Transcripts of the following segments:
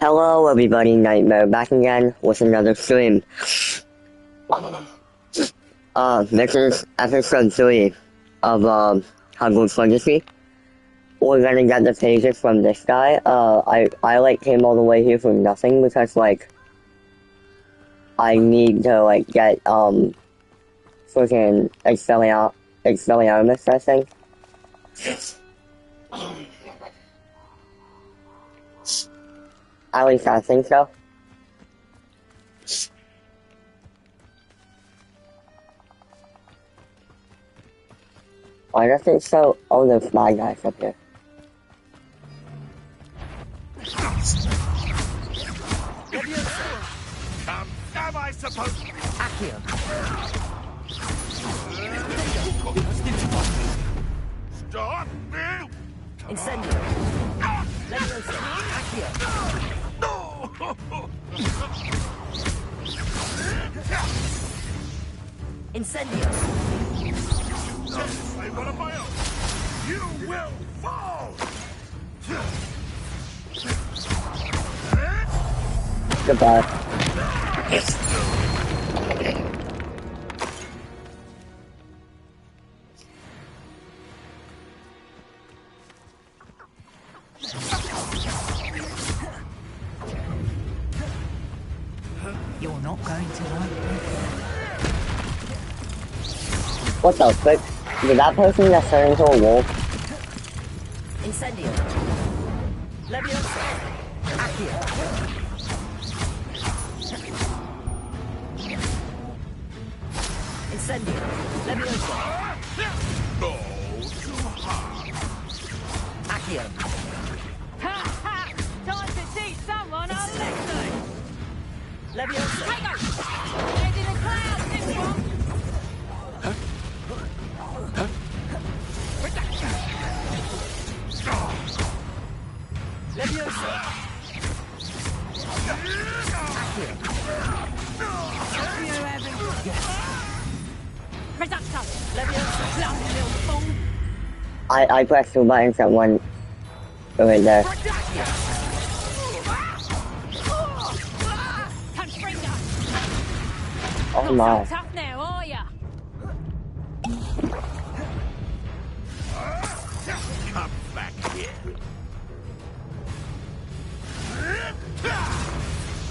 Hello everybody, Nightmare back again with another stream. This is episode 3 of Hogwarts Legacy. We're gonna get the pages from this guy. I like came all the way here for nothing because like I need to like get freaking Expelliarmus, I think. At least I think so. Why does it show all those bad guys up here? Am I supposed to? Accio. Stop me! Incendio. Leviosa. Accio. Incendio. Say one of my own. You will fall! Goodbye. You're not going to like me. What the frick? Did that person just turn into a wolf? Incendio. Leviosa. Accio. Incendio. Leviosa. No, too hard. Accio. Ha ha! Time to teach someone a lesson! Leviosa. Tango! Head in the clouds, this one! Leviosa. Accio. You haven't... Reducto! Leviosa. Bloody little fool! I pressed 2 buttons at one right there. Confringo! Oh my. Not so tough now, are ya? Come back here.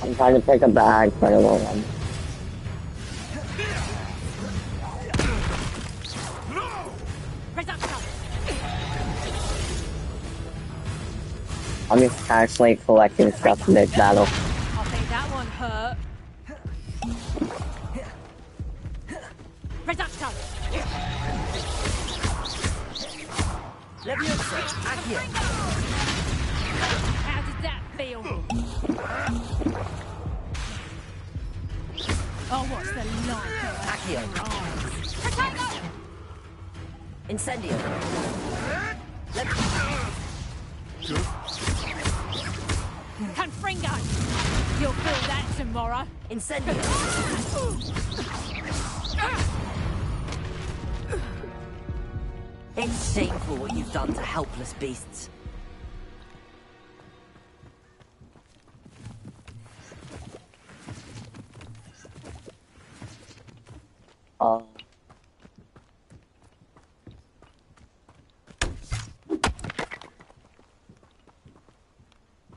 I'm trying to pick a bag, but it won't let me. Reducto! I'm just casually collecting stuff in this battle. I think that one hurt. Reducto! Leviosa. Accio. How did that feel? Oh, what's the light of Accio. Potato! Incendio. Confringo! You'll feel that tomorrow. Incendio. It's shameful what you've done to helpless beasts.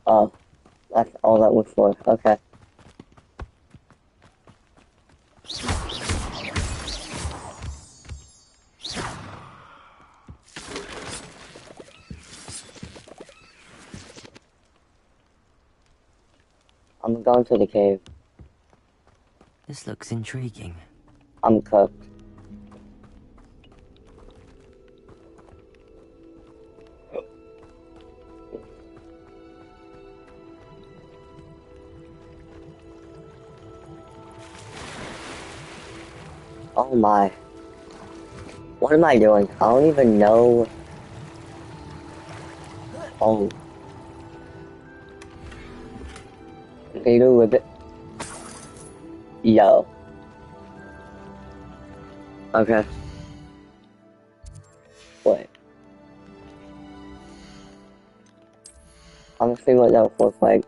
Oh, that's all that was for. Okay. I'm going to the cave. This looks intriguing. I'm cooked. Oh my. What am I doing? I don't even know. Oh. Peter Ribbit. Yo. Okay. Wait. I'm gonna see what that looks like.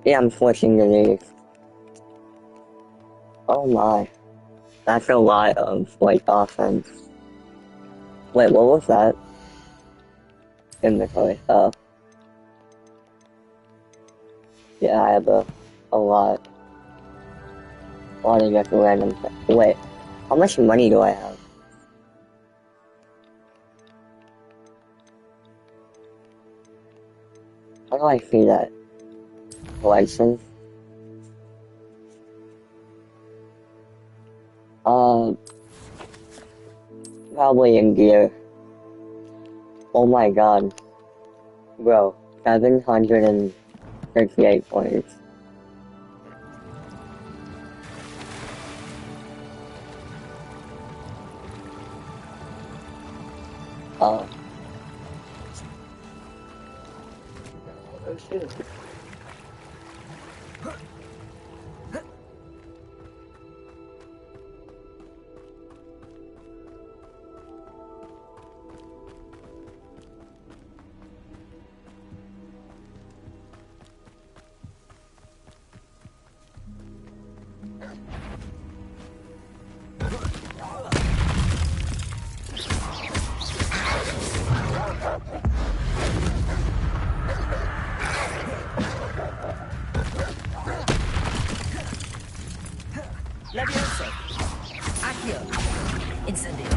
Yeah, I'm switching to these. Oh my. That's a lot of, like, offense. Wait, what was that? Inventory. Oh. Yeah, I have a lot. A lot of just random Wait, how much money do I have? How do I see that? License? Probably in gear. Oh my god. Bro, 768 points. Oh. Oh shit. Levioso. Accio. Incendio.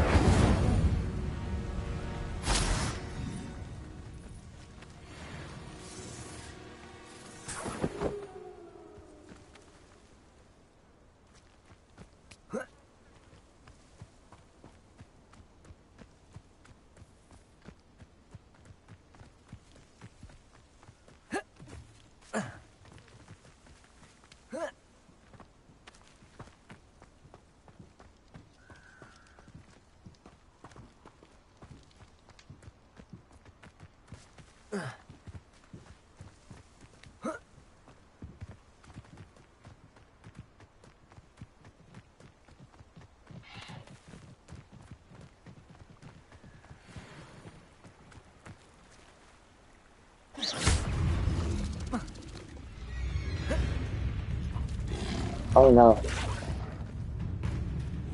Oh no.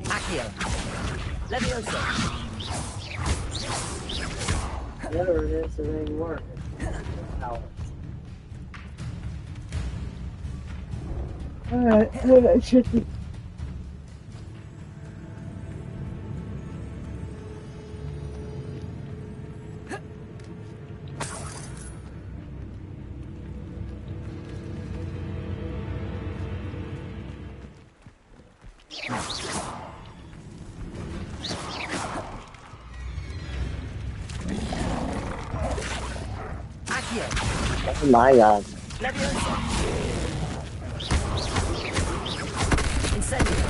Accio. Levioso. There it is, it ain't working. Alright, it should be. Accio. Oh my god. Levioso. Incendio.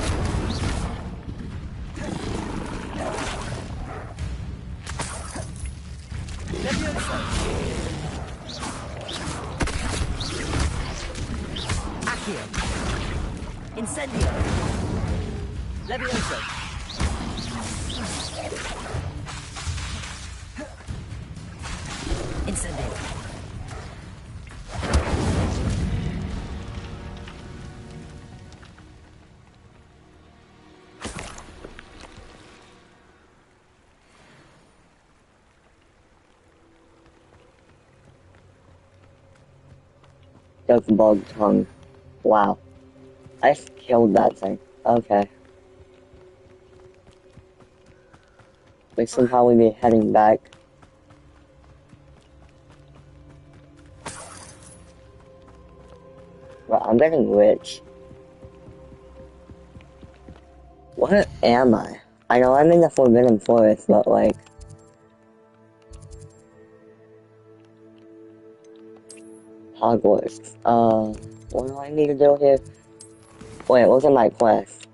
Levioso. Accio. Incendio. Levioso. Incendio. Just bug tongue. Wow. I just killed that thing. Okay. We somehow we be heading back. Well, I'm getting rich. What am I? I know I'm in the Forbidden Forest, but like... Hogwarts. What do I need to do here? Wait, what's in my quest?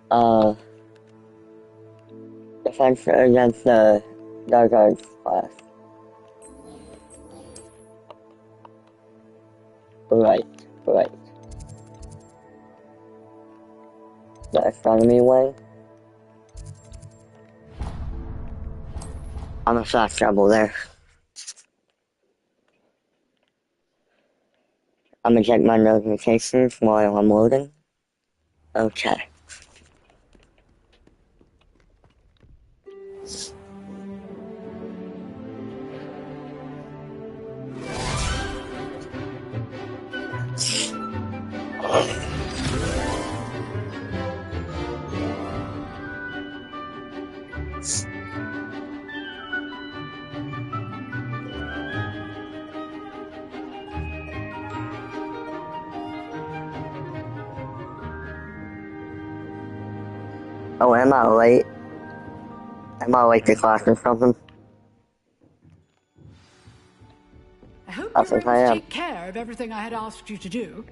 Defense against the Dark Arts class. Right. The astronomy way. I'm a fast trouble there. I'm gonna check my notifications while I'm loading. Okay. Oh, am I late? Am I late to class or something? I hope I you were think able I to am. take care of everything I had asked you to do.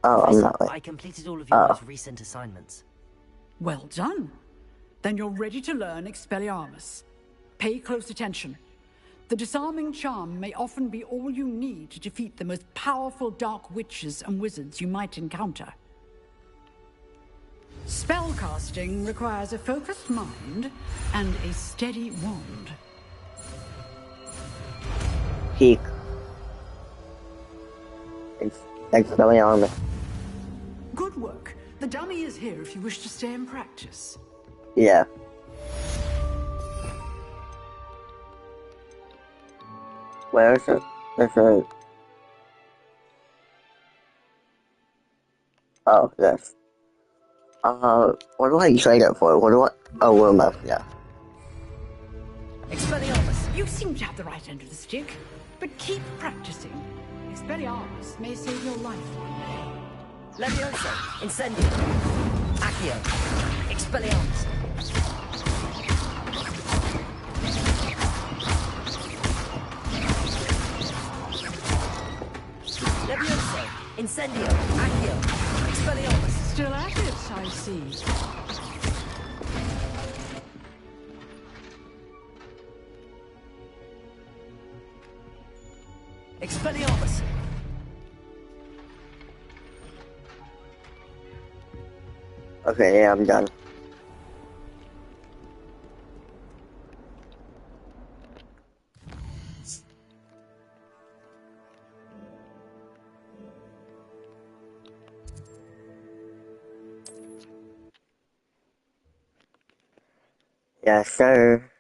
Oh, I'm Professor, not late. I completed all of your most recent assignments. Well done. Then you're ready to learn Expelliarmus. Pay close attention. The disarming charm may often be all you need to defeat the most powerful dark witches and wizards you might encounter. Spellcasting requires a focused mind and a steady wand. Peak. It's really on me. Good work. The dummy is here if you wish to stay and practice. Yeah. Where is it? This is... Oh, this. What do I trade it for? What do I... Oh, Wilma, yeah. Expelliarmus! You seem to have the right end of the stick, but keep practicing. Expelliarmus may save your life one day. Levioso! Incendio! Accio! Expelliarmus! Levioso! Incendio! Accio! Expelliarmus! Still at it, I see. Expelliarmus! Okay, yeah, I'm done. Yes, sir.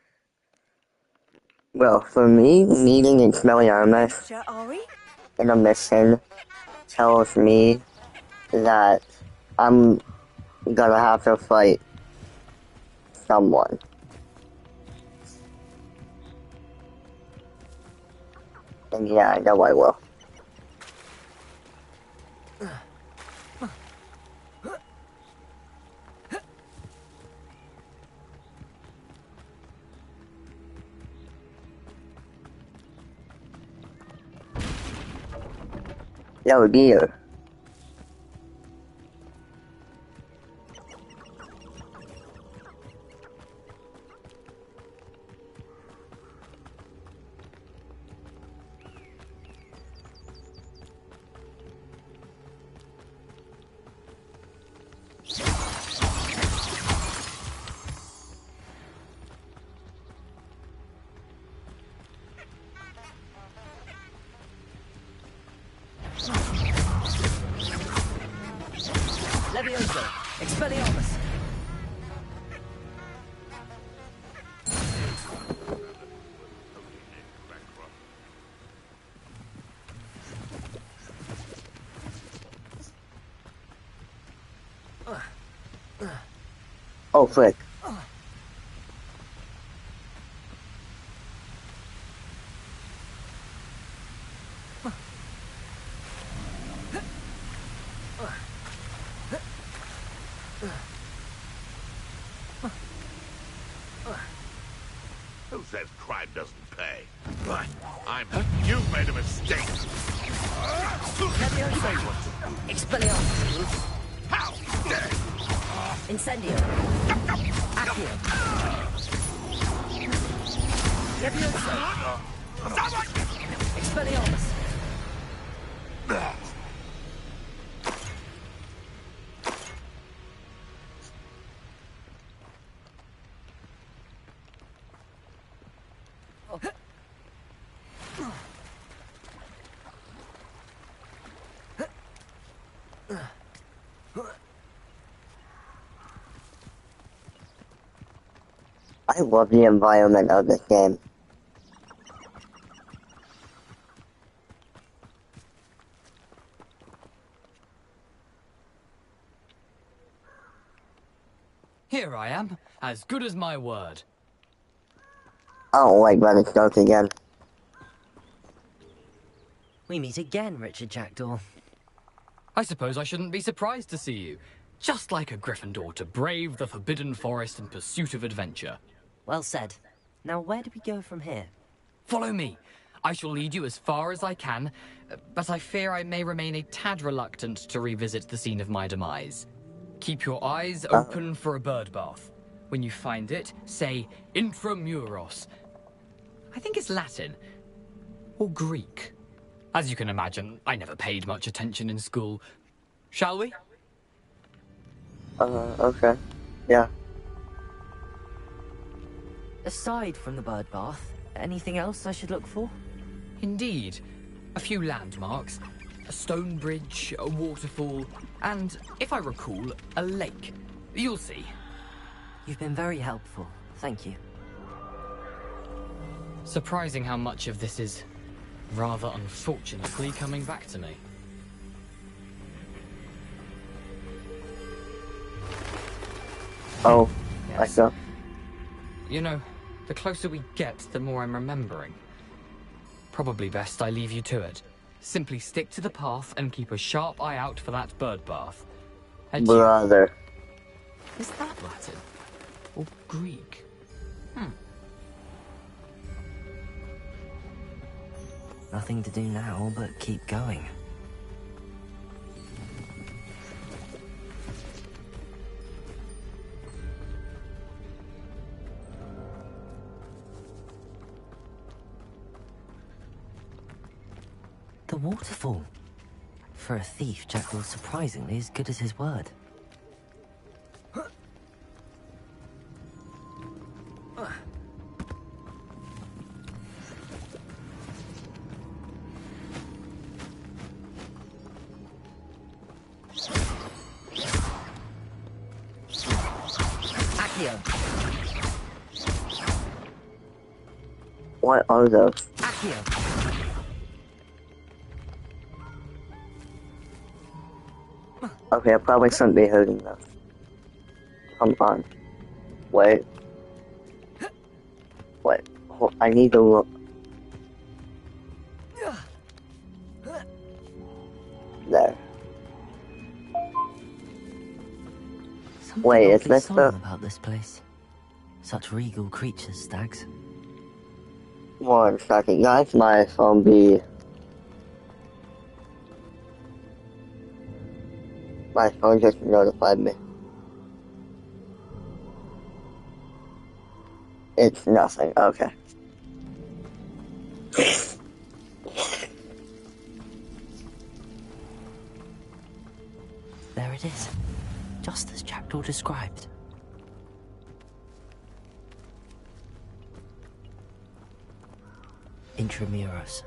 Well, for me, meeting Expelliarmus Sir Ari? in a mission tells me that I'm gonna have to fight someone. And yeah, I know I will. That would be you. Levioso! Expelliarmus! Oh, frick. Who says crime doesn't pay? But you've made a mistake. Levioso! Expelliarmus! How dare Incendio! Accio! Levioso! Expelliarmus! I love the environment of this game. Here I am, as good as my word. I don't like running stuff again. We meet again, Richard Jackdaw. I suppose I shouldn't be surprised to see you. Just like a Gryffindor to brave the Forbidden Forest in pursuit of adventure. Well said. Now where do we go from here? Follow me. I shall lead you as far as I can, but I fear I may remain a tad reluctant to revisit the scene of my demise. Keep your eyes open for a bird bath. When you find it, say Intramuros. I think it's Latin. Or Greek. As you can imagine, I never paid much attention in school. Shall we? Okay. Yeah. Aside from the bird bath, anything else I should look for? Indeed. A few landmarks. A stone bridge, a waterfall, and, if I recall, a lake. You'll see. You've been very helpful. Thank you. Surprising how much of this is rather unfortunately coming back to me. Oh, I Yes. saw. You know, the closer we get, the more I'm remembering. Probably best I leave you to it. Simply stick to the path and keep a sharp eye out for that bird bath. Adieu. Brother. Is that Latin? Or Greek? Nothing to do now but keep going. The waterfall. For a thief, Jackal was surprisingly as good as his word. Accio. What are those? Accio. Okay, I probably shouldn't be holding those. Come on. Wait. Wait. I need to look. There. Something Wait, is oddly this solemn the- about this place? Such regal creatures, stags. 1 second, guys. My phone be. My phone just notified me. It's nothing. Okay. There it is. Just as Jackdaw described. Intramuros.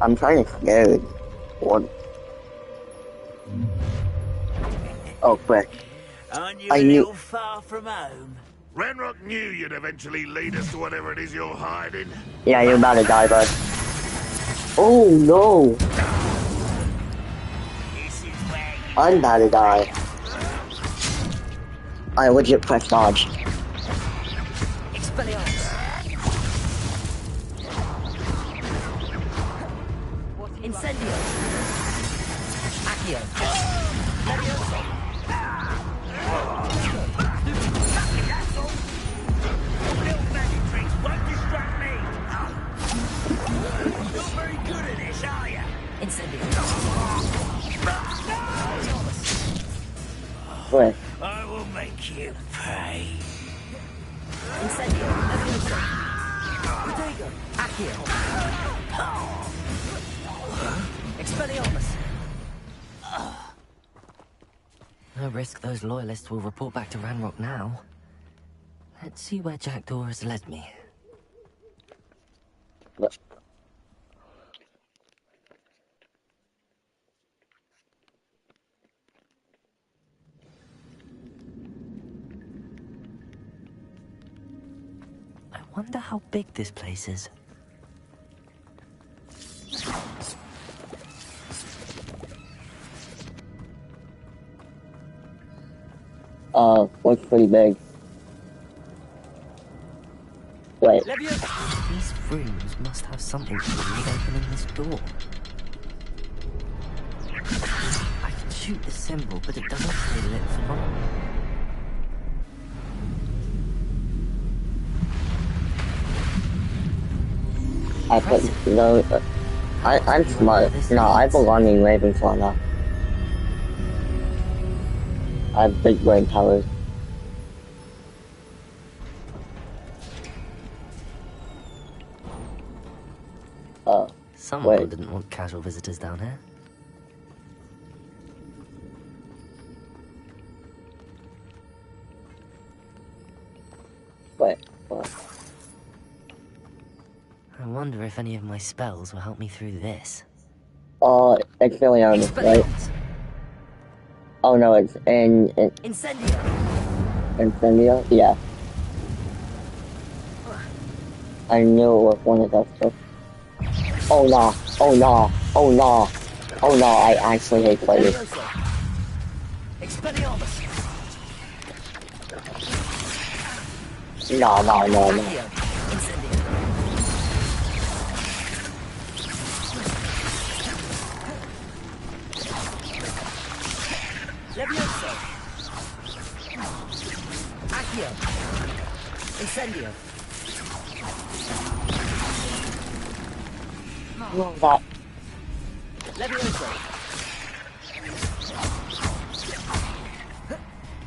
I'm kind of scared. What? Oh, quick. Aren't you I a knew- little far from home? Renrock knew you'd eventually lead us to whatever it is you're hiding. Yeah, you're about to die, bud. Oh, no. This is where you... I'm about to die. I legit pressed dodge. Expelliarmus. Incendio. Accio. Levioso. Little magic tricks won't distract me. You're very good at this, are you? Incendio. Wait. I will make you pay. Incendio. Levioso. Protego. Accio. Expelliarmus. No risk those loyalists will report back to Ranrock now. Let's see where Jackdaw has led me. Wonder how big this place is. Looks pretty big. Wait, These rooms must have something to do with opening this door. I can shoot the symbol, but it doesn't stay lit for long. I put no. I'm smart. No, I belong in Ravenclaw now. I have big brain powers. Someone Wait. didn't want casual visitors down here. Wait, what? I wonder if any of my spells will help me through this. It's really on right? Oh no, it's in Incendio! Incendio? Yeah. I knew it was one of those two. Oh no, oh no, oh no, oh no, I actually hate players. Expelliarmus! No, no, no, no. Incendio! Levioso! Accio! Incendio! No, that. Levioso!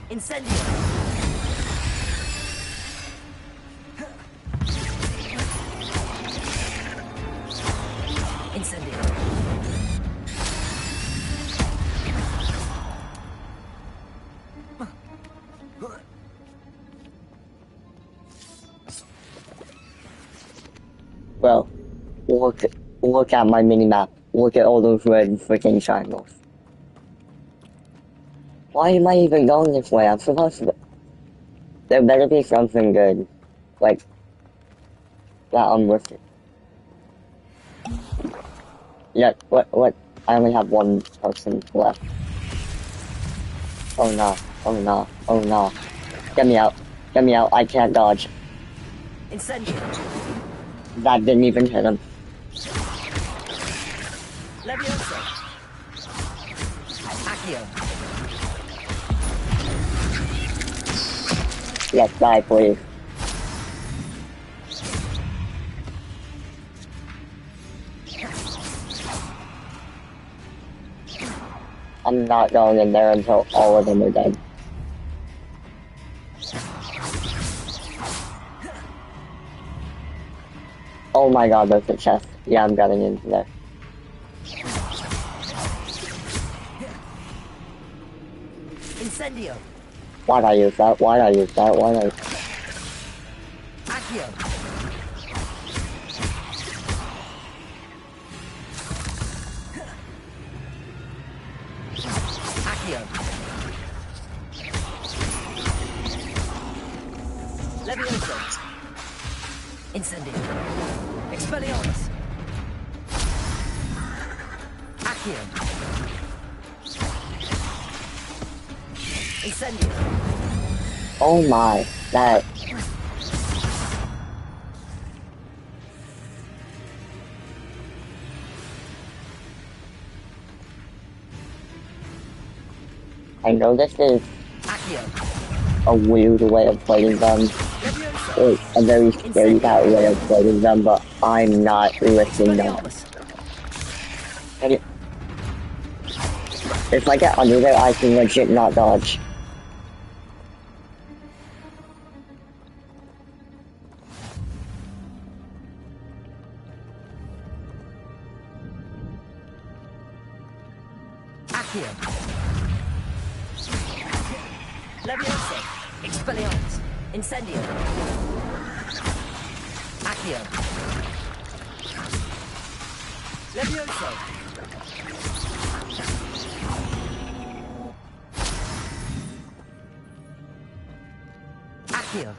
Incendio! Incendio! Well, look at my mini map. Look at all those red freaking triangles. Why am I even going this way? I'm supposed to. There better be something good, like that I'm with. Yeah, what? I only have one person left. Oh no, oh no, oh no. Get me out. Get me out. I can't dodge. Incendio! That didn't even hit him. Levioso! Accio! Yes, die, please. I'm not going in there until all of them are dead. Oh my god, there's a chest. Yeah, I'm getting into there. Incendio! Why'd I use that? Why'd I use that? Why'd I... Accio! Accio! Levioso! Incendio! Expelliarmus! Accio! Incendio! Oh my, that... I know this is Accio! a weird way of fighting them. Levioso! It's a very scary way of fighting them, but I'm not risking them. Expelliarmus! And if I get under there, I can legit not dodge. Accio! Levioso! Expelliarmus! Incendio! Accio! Levioso! Accio!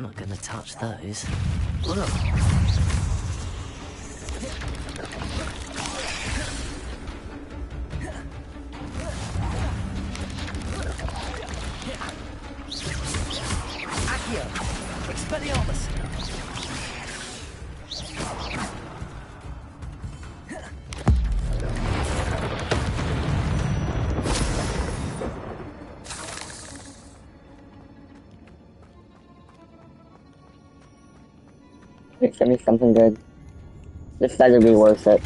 not gonna touch those. Accio! Expelliarmus! Please give me something good. This better be worth it.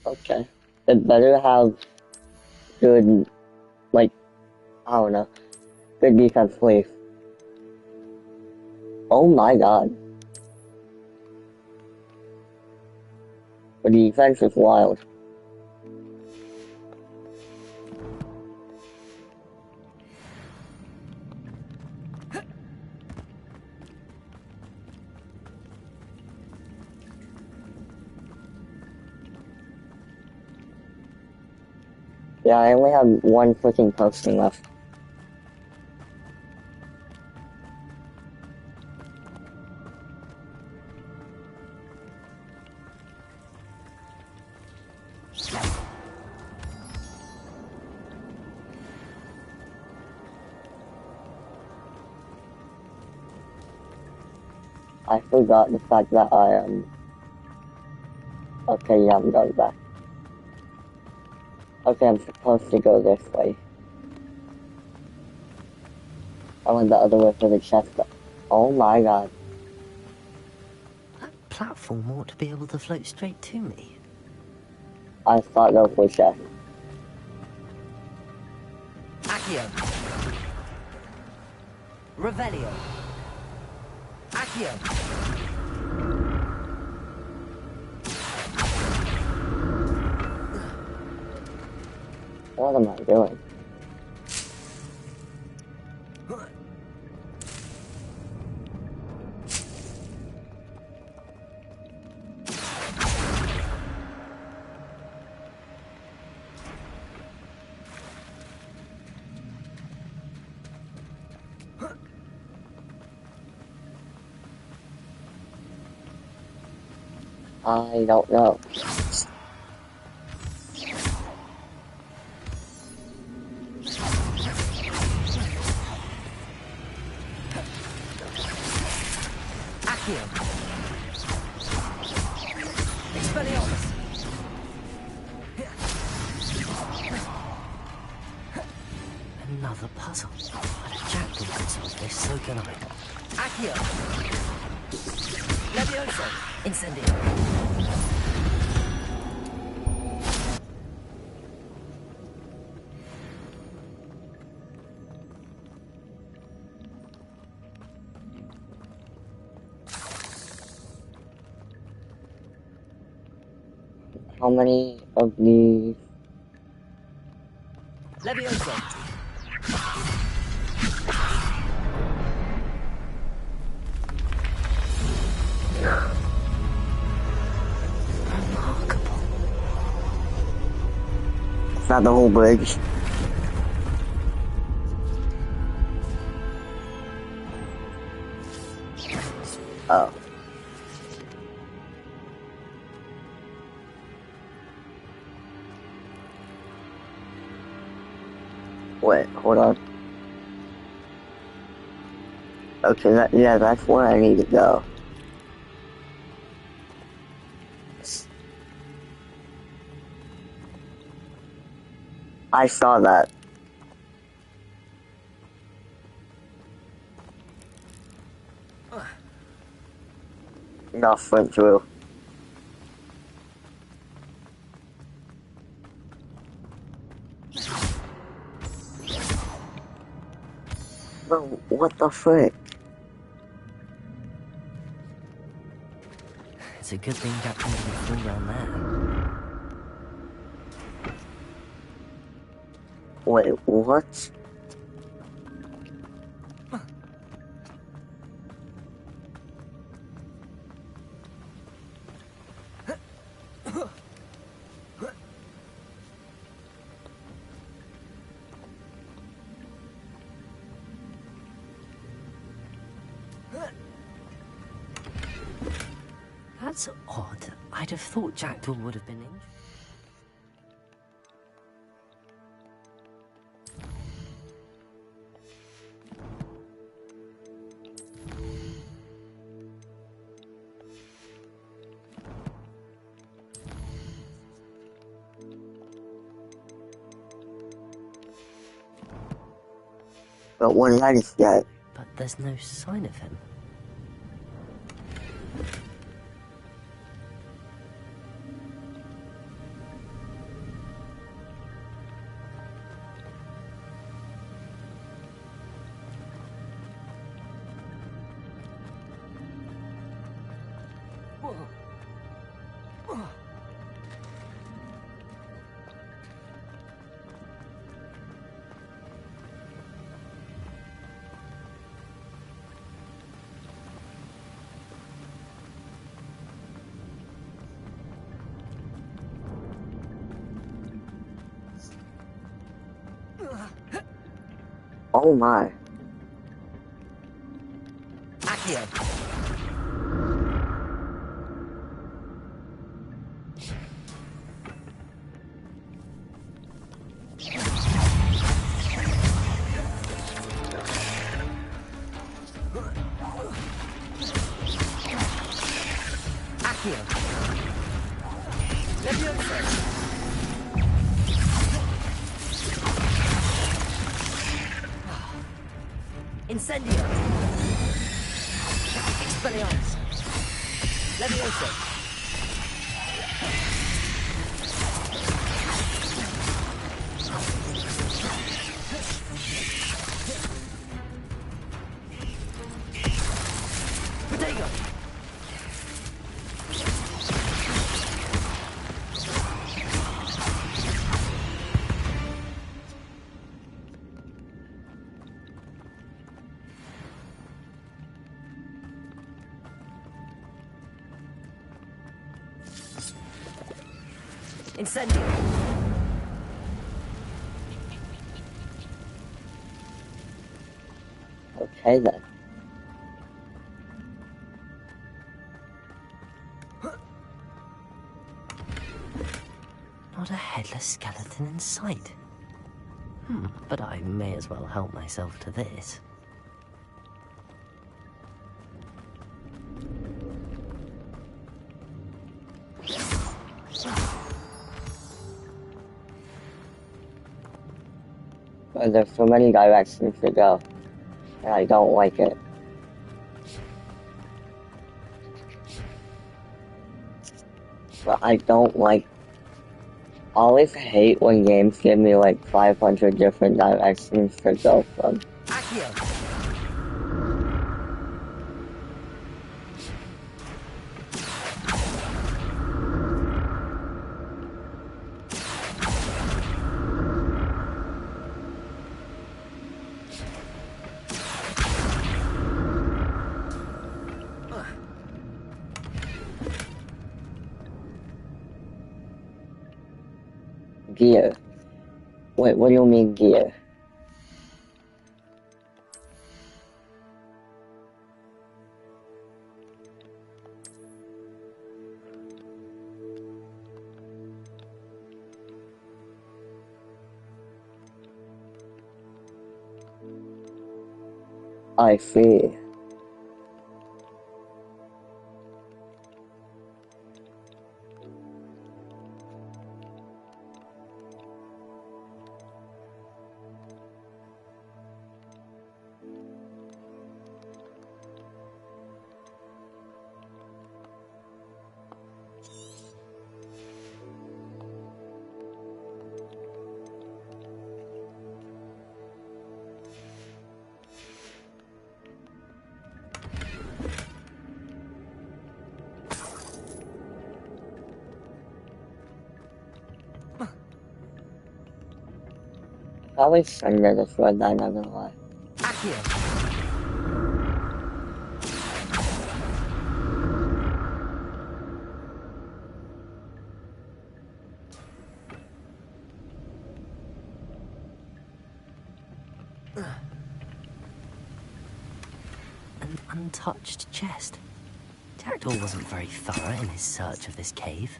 Okay. It better have good, like, I don't know, good defense, please. Oh my god. The defense is wild. Yeah, I only have one freaking posting left. I forgot the fact that I am... Okay, yeah, I'm going back. Okay, I'm supposed to go this way. I went the other way for the chest, but... Oh my god. That platform ought to be able to float straight to me. I thought that was chest. Accio! Revelio! Accio! What am I doing? I don't know. Accio! Expelliarmus! Another puzzle. If Jackal could solve this, so can I. Accio! Levioso! Incendio! How many of these? Levioso! Remarkable. It's not the whole bridge. Oh. Wait, hold on. Okay, yeah, that's where I need to go. I saw that. Not went through. Bro, what the frick? It's a good thing Jack didn't fall down there. Wait, what? That's odd. I'd have thought Jackdaw would have been injured. But what did I just get? But there's no sign of him. Oh my. Accio. Accio. Leviosa. Incendio. Expelliarmus. Leviosa. Protego. Incendio. Okay then. Not a headless skeleton in sight. But I may as well help myself to this. But there's so many directions to go, and I don't like it. But I don't like... I always hate when games give me like 500 different directions to go from. Accio. Gear. Wait, what do you mean gear? I see. Probably Sunday this one, I'm not gonna lie. Accio. An untouched chest. Jackdaw wasn't very thorough in his search of this cave.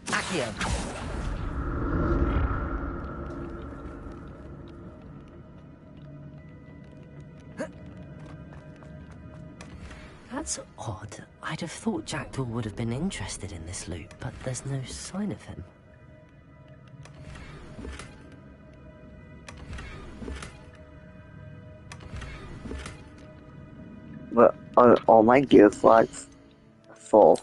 Accio. That's odd. I'd have thought Jackdaw would have been interested in this loot, but there's no sign of him. But are all my gear slots full?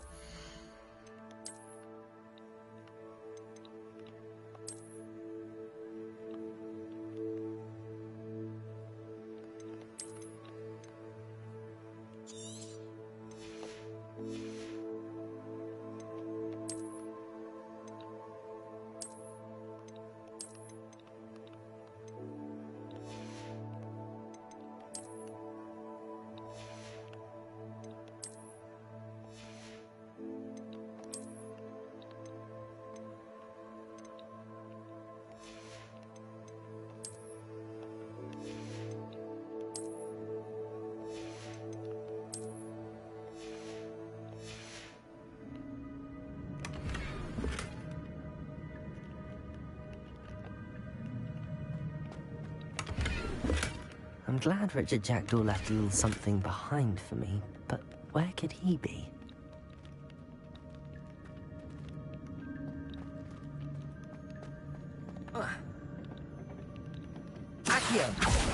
I'm glad Richard Jackdaw left a little something behind for me, but where could he be? Accio!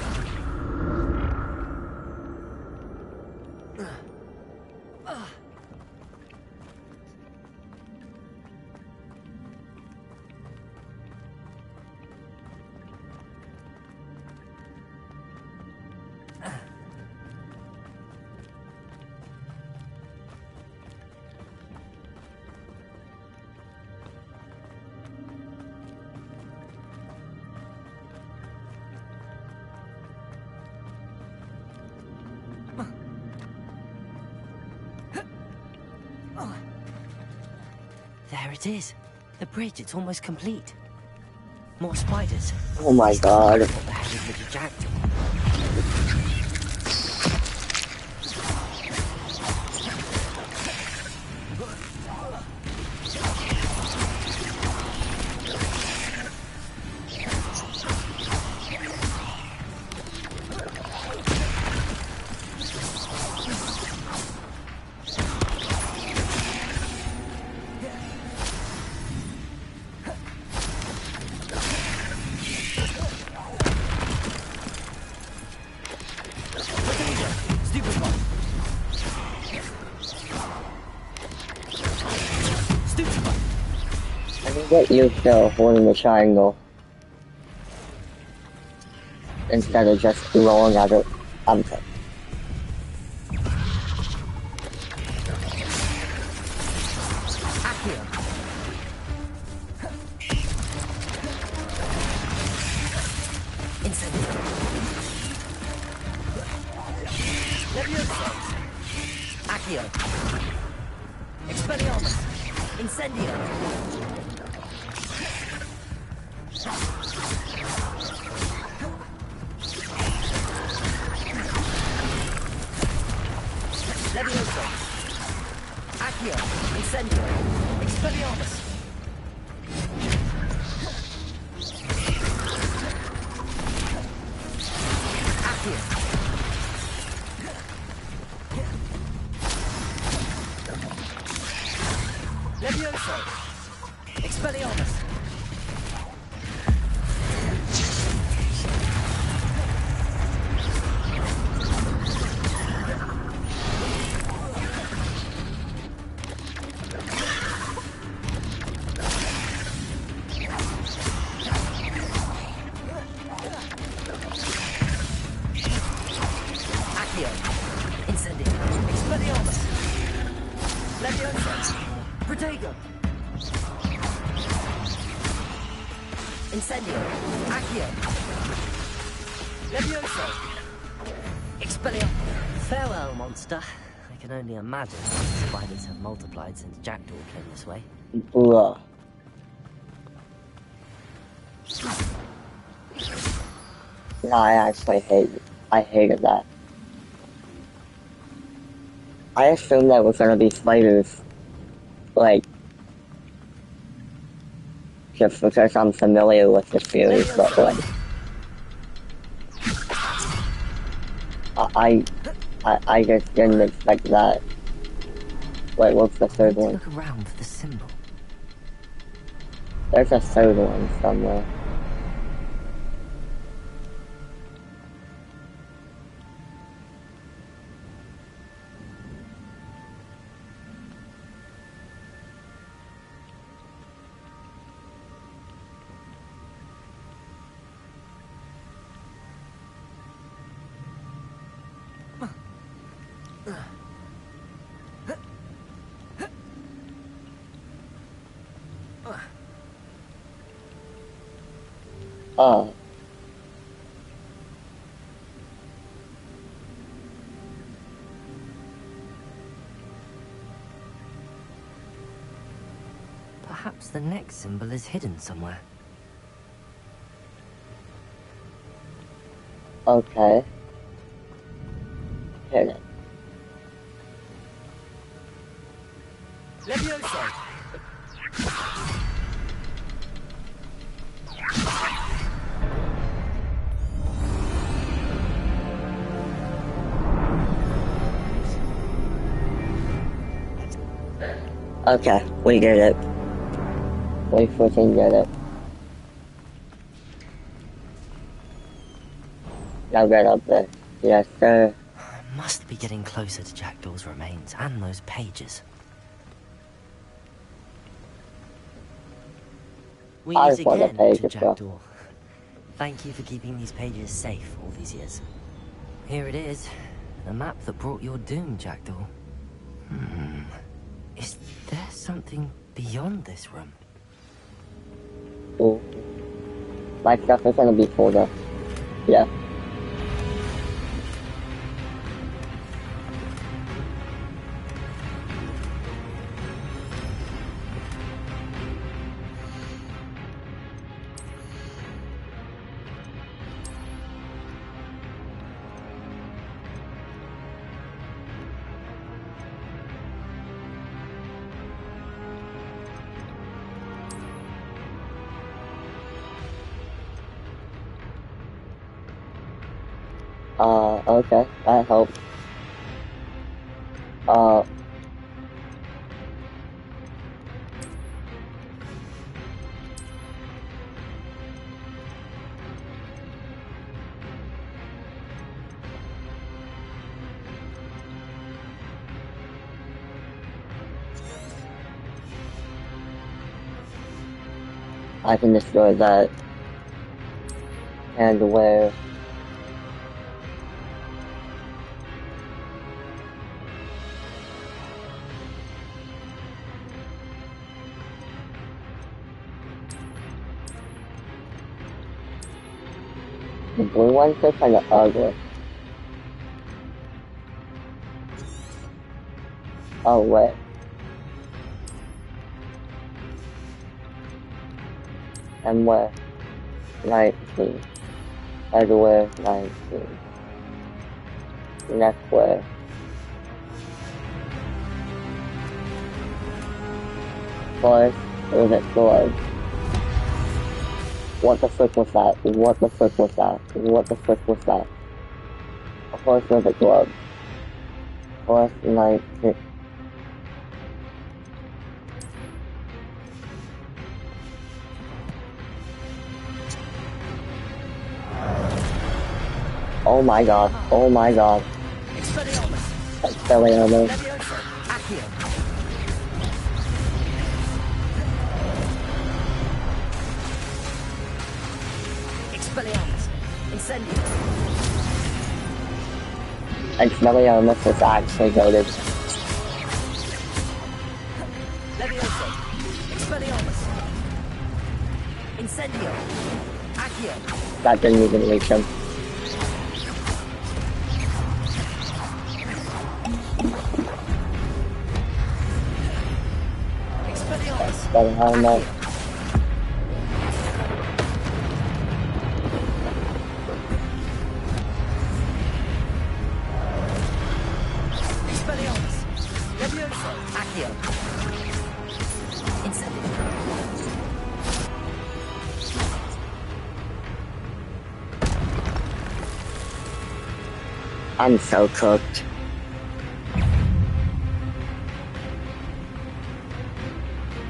There it is. The bridge, it's almost complete. More spiders. Oh my god. What the hell is Richard Jackdaw? Get used to holding the triangle instead of just rolling at it. Okay. Accio. Expelliarmus. Incendio. Expelliarmus! Incendio, Accio, Levioso, Expelliarmus. Farewell, monster. I can only imagine how the spiders have multiplied since Jackdaw came this way. Bruh. No, I actually hated that. I assumed there was gonna be spiders, like, just because I'm familiar with the series, but like, I just didn't expect that. Wait, what's the third one? Look around for the symbol. There's a third one somewhere. Oh. Perhaps the next symbol is hidden somewhere. Okay. Hit it. Levioso! Okay, we did it. We freaking did it. Now get up there. Yes, sir. Must be getting closer to Jackdaw's remains and those pages. We I meet just want the again to pages, bro. Jackdaw. Thank you for keeping these pages safe all these years. Here it is, the map that brought your doom, Jackdaw. Is there something beyond this room? Ooh. My stuff is gonna be pulled up. Yeah. Okay, that helps. I can destroy that. And where? The blue ones are kind of ugly. Oh, wait. And where? 19. Everywhere, 19. Next where? Forest, is it blood? What the frick was that? What the frick was that? What the frick was that? Of course, with a glove. Plus 19. Oh my god. Oh my god. Expelliarmus. Expelliarmus. Levioso. Accio. Expelliarmus. Incendio. Expelliarmus is actually goated. Levioso. Expelliarmus. Incendio. Accio. That didn't even reach him. Expelliarmus. Expelliarmus. Expelliarmus. Levioso. Accio. Incendio. I'm so cooked.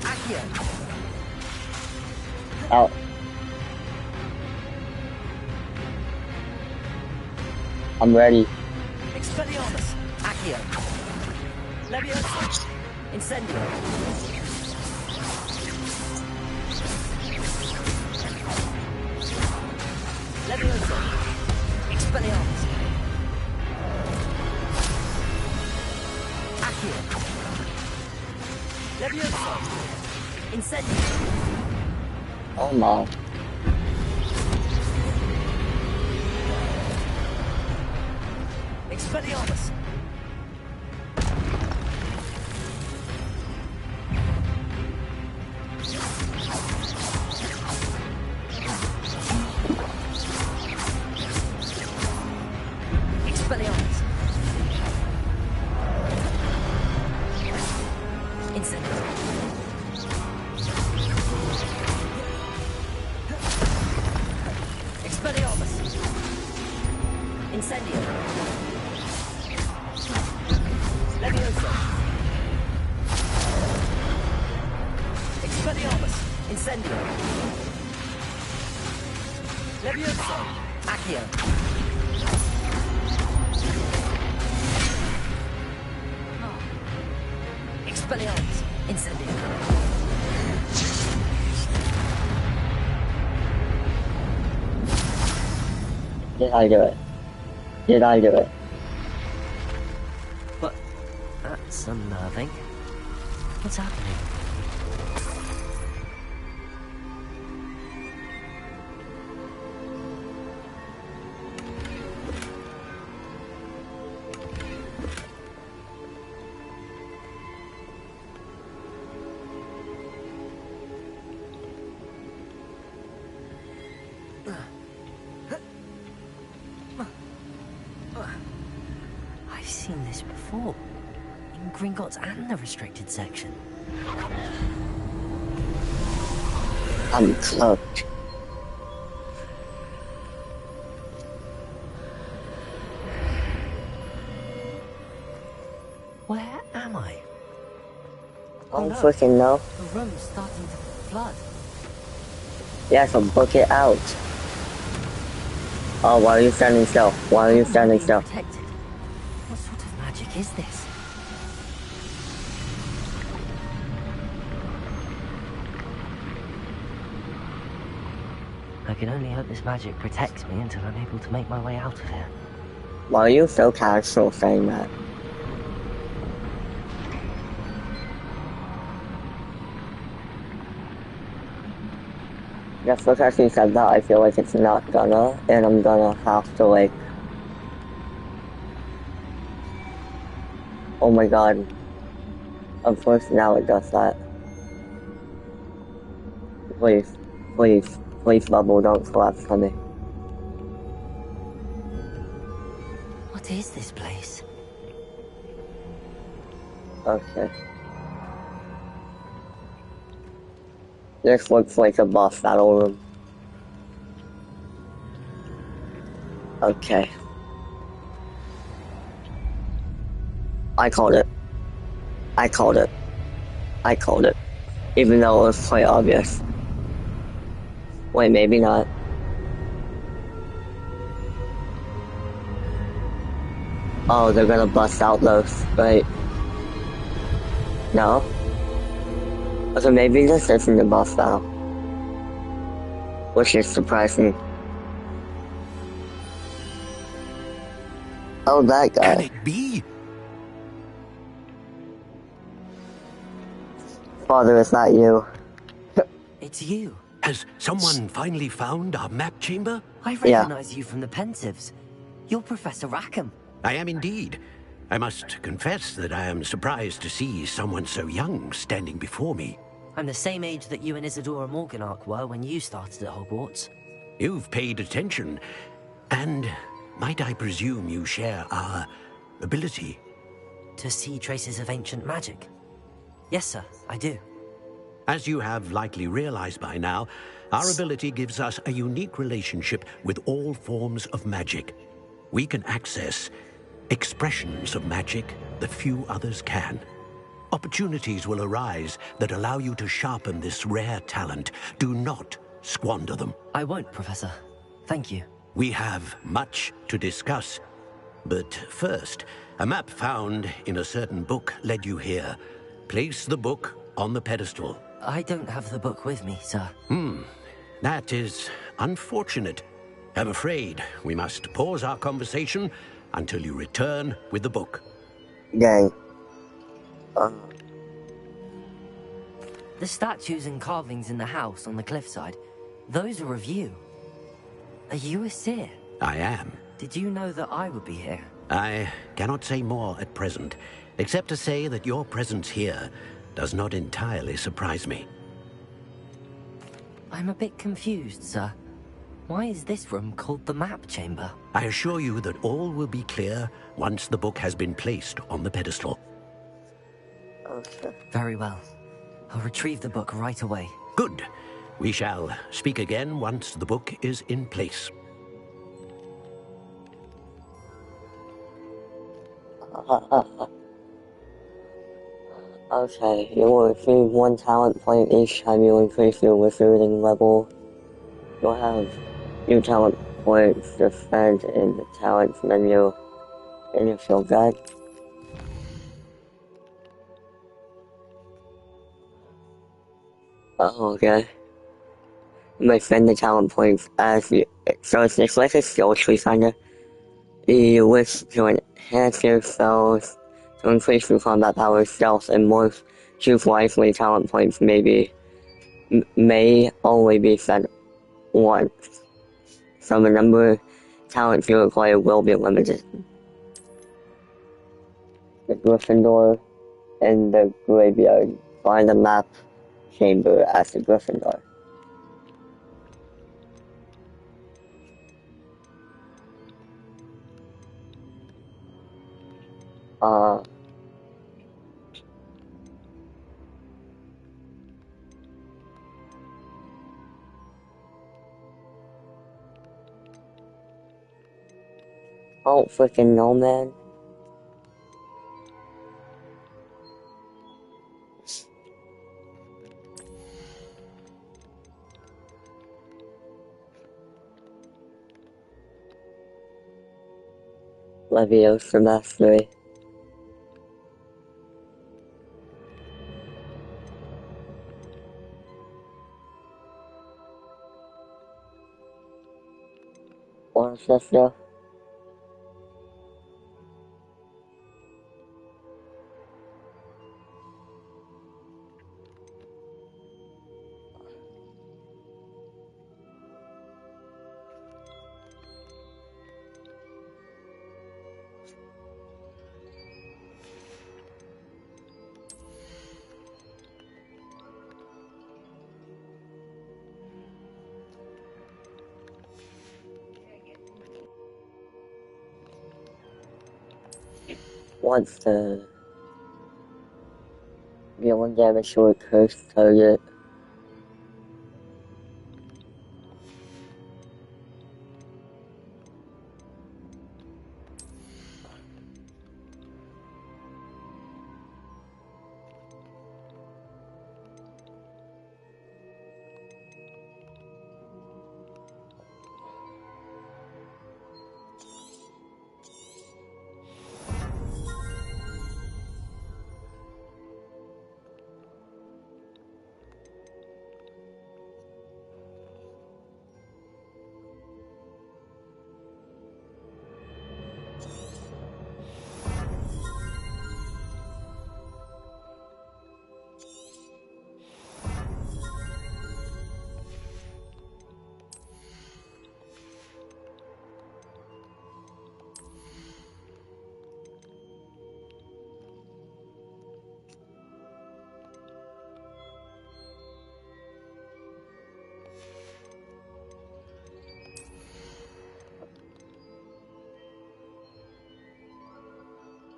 Accio. Out. I'm ready. Expelliarmus. Accio. Levioso. Incendio. Levioso. Expelliarmus. Accio. Levioso. Incendio. Oh my. Expelliarmus. Expelliarmus. Incendio. Expelliarmus. Incendio. Levioso. Expelliarmus. Incendio. Levioso. Accio. Expelliarmus. Incendio. Did I do it? Did I do it? But that's unnerving. What's happening? I've seen this before. In Gringotts and the restricted section. I'm cooked. Where am I? I Oh don't no, freaking know. the room's starting to flood. Yeah, so book it out. Oh, why are you standing still? Why are you standing Being still? protected. What sort of magic is this? I can only hope this magic protects me until I'm able to make my way out of here. Why are you so casual saying that? Just because you said that, I feel like it's not gonna, and I'm gonna have to, like... Oh my god. Of course, now it does that. Please, please, please, Bubble, don't collapse on me. What is this place? Okay. This looks like a boss battle room. Okay. I called it. I called it. I called it. Even though it was quite obvious. Wait, maybe not. Oh, they're gonna bust out those, right? No? So maybe this isn't a boss battle. Which is surprising. Oh, that guy. Can it be? Father, is that you? It's you. Has someone finally found our map chamber? I Yeah. recognize you from the Pensives. You're Professor Rackham. I am indeed. I must confess that I am surprised to see someone so young standing before me. I'm the same age that you and Isadora Morganach were when you started at Hogwarts. You've paid attention, and might I presume you share our ability? To see traces of ancient magic? Yes, sir, I do. As you have likely realized by now, our ability gives us a unique relationship with all forms of magic. We can access expressions of magic that few others can. Opportunities will arise that allow you to sharpen this rare talent. Do not squander them. I won't, Professor. Thank you. We have much to discuss. But first, a map found in a certain book led you here. Place the book on the pedestal. I don't have the book with me, sir. That is unfortunate. I'm afraid we must pause our conversation until you return with the book. Dang. The statues and carvings in the house on the cliffside, those are of you. Are you a seer? I am. Did you know that I would be here? I cannot say more at present, except to say that your presence here does not entirely surprise me. I'm a bit confused, sir. Why is this room called the map chamber? I assure you that all will be clear once the book has been placed on the pedestal. Okay. Very well. I'll retrieve the book right away. Good. We shall speak again once the book is in place. Okay, you will receive 1 talent point each time you increase your wizarding level. You'll have new talent points displayed in the talents menu in your field guide. Oh, okay. You may spend the talent points as you. So it's just like a skill tree finder. You wish to enhance your spells, to increase your combat power, stealth, and more. Choose wisely. Talent points may only be spent once. So the number of talents you require will be limited. The Gryffindor and the graveyard. Find the map chamber as the Gryffindor. Oh, freaking no, man. Leviosa Mastery. What's that stuff? What's the dealing damage to a cursed target?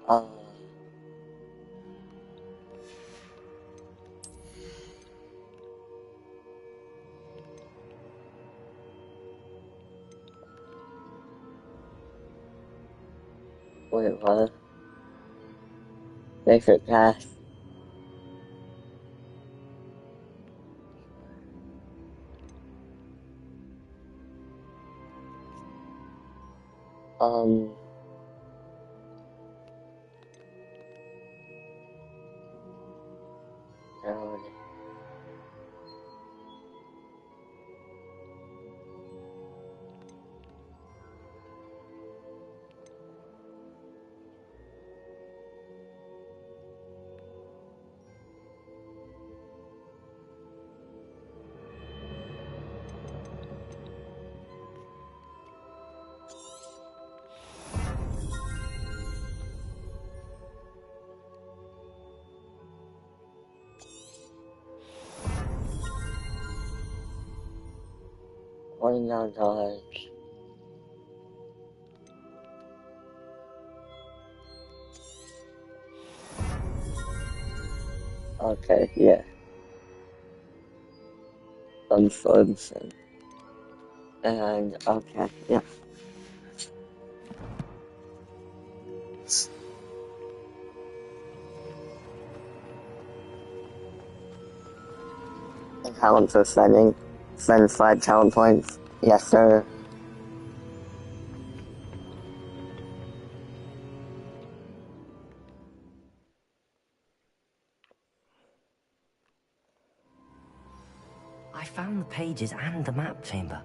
Uh, wait, what? Basic task. Um, God. $29. Okay, yeah. Some Ferguson. And, okay, yeah. And talent for spending. Spend 5 talent points. Yes, sir. I found the pages and the map chamber.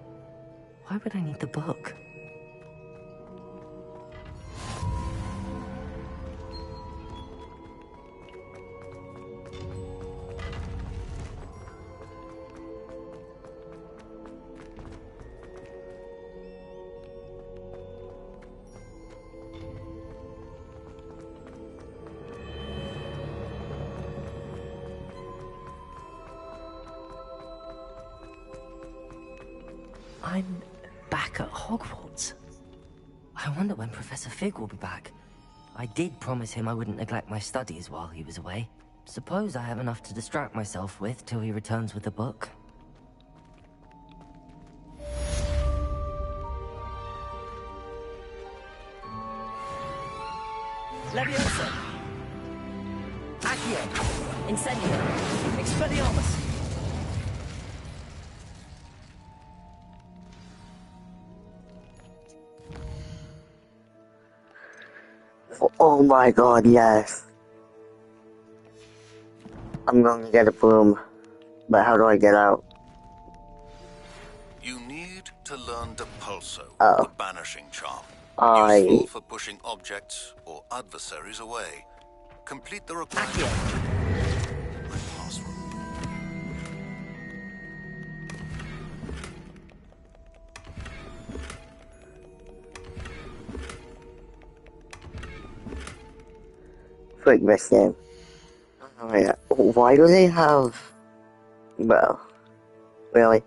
Why would I need the book? I'm back at Hogwarts. I wonder when Professor Fig will be back. I did promise him I wouldn't neglect my studies while he was away. Suppose I have enough to distract myself with till he returns with the book. Leviosa! Accio! Incendio! Expelliarmus! Oh my god, yes. I'm going to get a broom. But how do I get out? You need to learn Depulso, Oh. the banishing charm. I... Useful for pushing objects or adversaries away. Complete the requirement. My password. Frick this game. Oh yeah. Why do they have... Well... Really?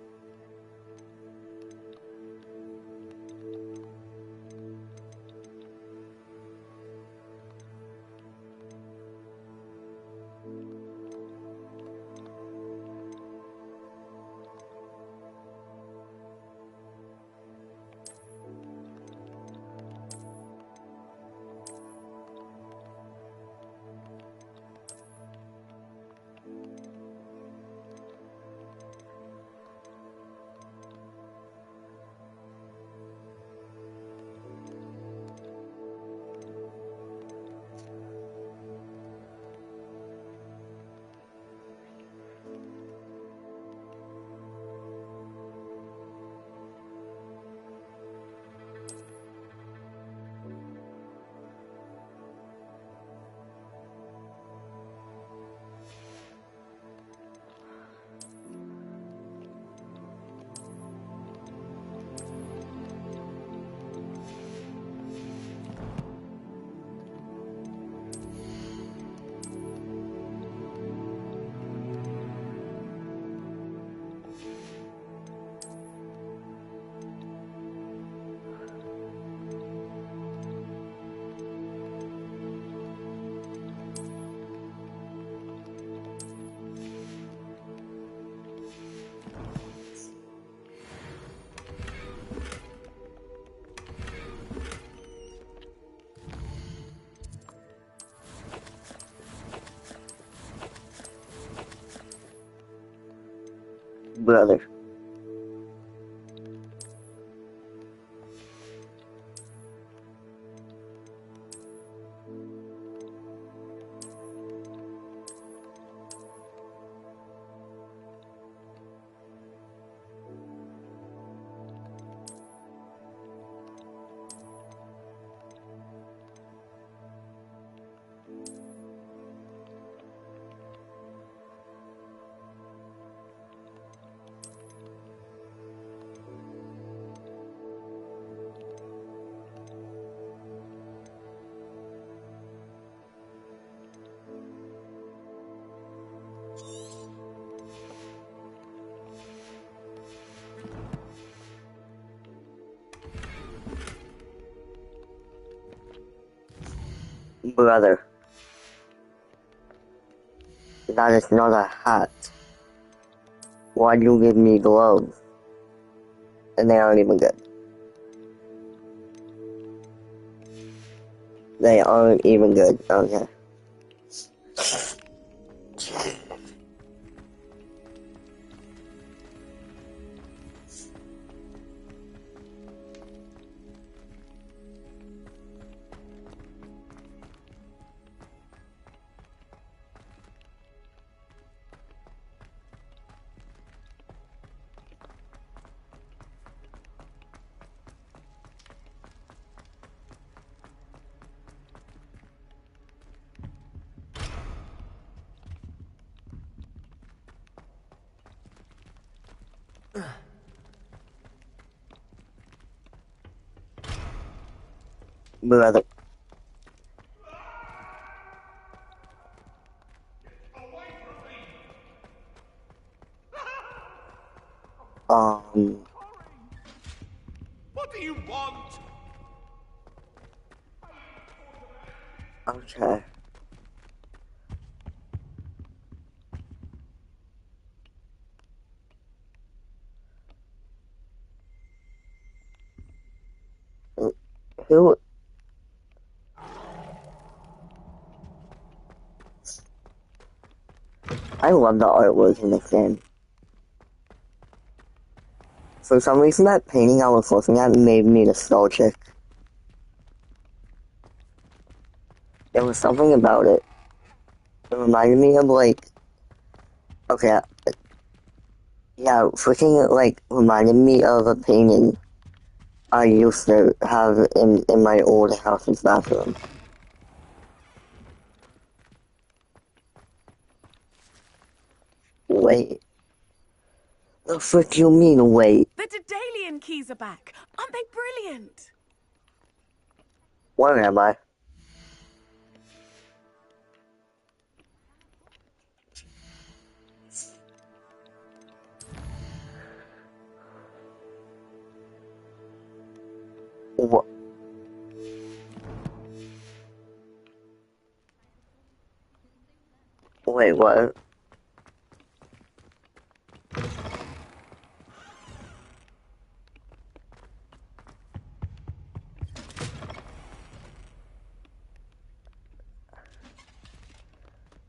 brother. Brother. That is not a hat. Why'd you give me gloves? And they aren't even good. They aren't even good. Okay. Brother. What do you want? Okay. Who? I love the artwork in this game. For some reason, that painting I was looking at made me nostalgic. There was something about it. It reminded me of, like... Okay, yeah, freaking, like, reminded me of a painting I used to have in my old house's bathroom. Wait. The frick you mean, wait? The Daedalian keys are back. Aren't they brilliant? Where am I? What? Wait, what?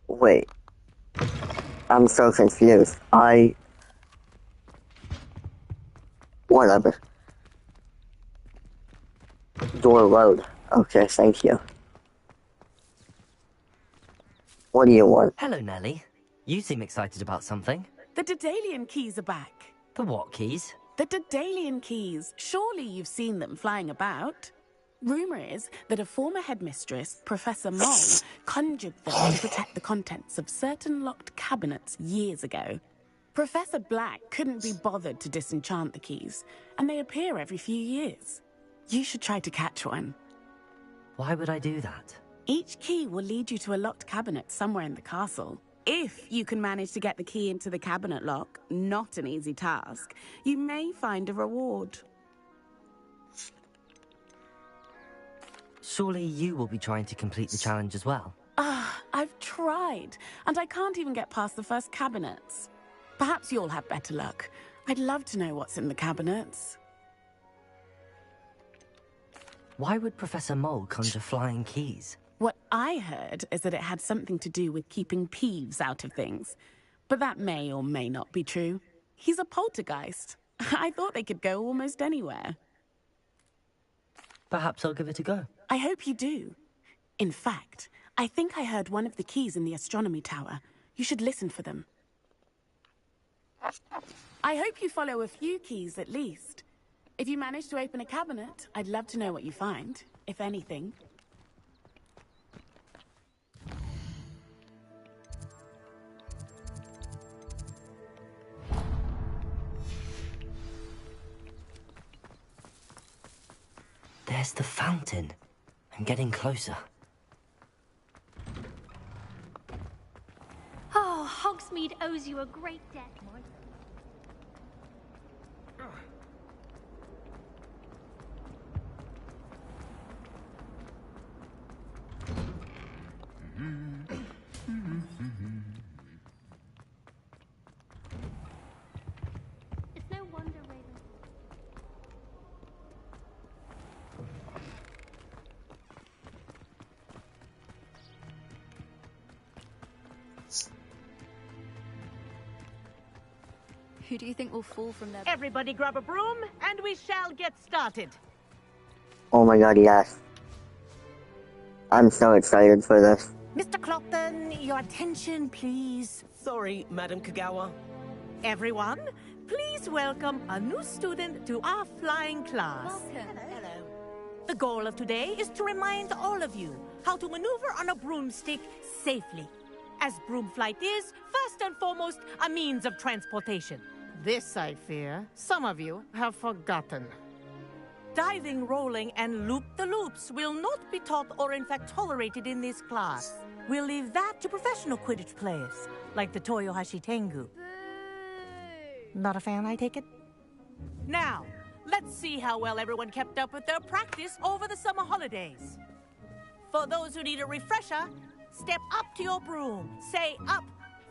Wait. I'm so confused. Whatever. Door load. Okay, thank you. What do you want? Hello, Nellie. You seem excited about something. The Daedalian keys are back. The what keys? The Daedalian keys. Surely you've seen them flying about. Rumour is that a former headmistress, Professor Mole, conjured them to protect the contents of certain locked cabinets years ago. Professor Black couldn't be bothered to disenchant the keys, and they appear every few years. You should try to catch one. Why would I do that? Each key will lead you to a locked cabinet somewhere in the castle. If you can manage to get the key into the cabinet lock, not an easy task, you may find a reward. Surely you will be trying to complete the challenge as well. I've tried, and I can't even get past the first cabinets. Perhaps you'll have better luck. I'd love to know what's in the cabinets. Why would Professor Mole conjure flying keys? What I heard is that it had something to do with keeping Peeves out of things. But that may or may not be true. He's a poltergeist. I thought they could go almost anywhere. Perhaps I'll give it a go. I hope you do. In fact, I think I heard one of the keys in the astronomy tower. You should listen for them. I hope you follow a few keys at least. If you manage to open a cabinet, I'd love to know what you find, if anything. There's the fountain. I'm getting closer. Oh, Hogsmeade owes you a great debt, Mike. It's no wonder, Raven. Who do you think will fall from there? Everybody grab a broom, and we shall get started. Oh my god, yes. I'm so excited for this. Mr. Clopton, your attention, please. Sorry, Madam Kagawa. Everyone, please welcome a new student to our flying class. Welcome. Hello. The goal of today is to remind all of you how to maneuver on a broomstick safely, as broom flight is, first and foremost, a means of transportation. This, I fear, some of you have forgotten. Diving, rolling, and loop-the-loops will not be taught or in fact tolerated in this class. We'll leave that to professional Quidditch players, like the Toyohashi Tengu. Not a fan, I take it? Now, let's see how well everyone kept up with their practice over the summer holidays. For those who need a refresher, step up to your broom, say up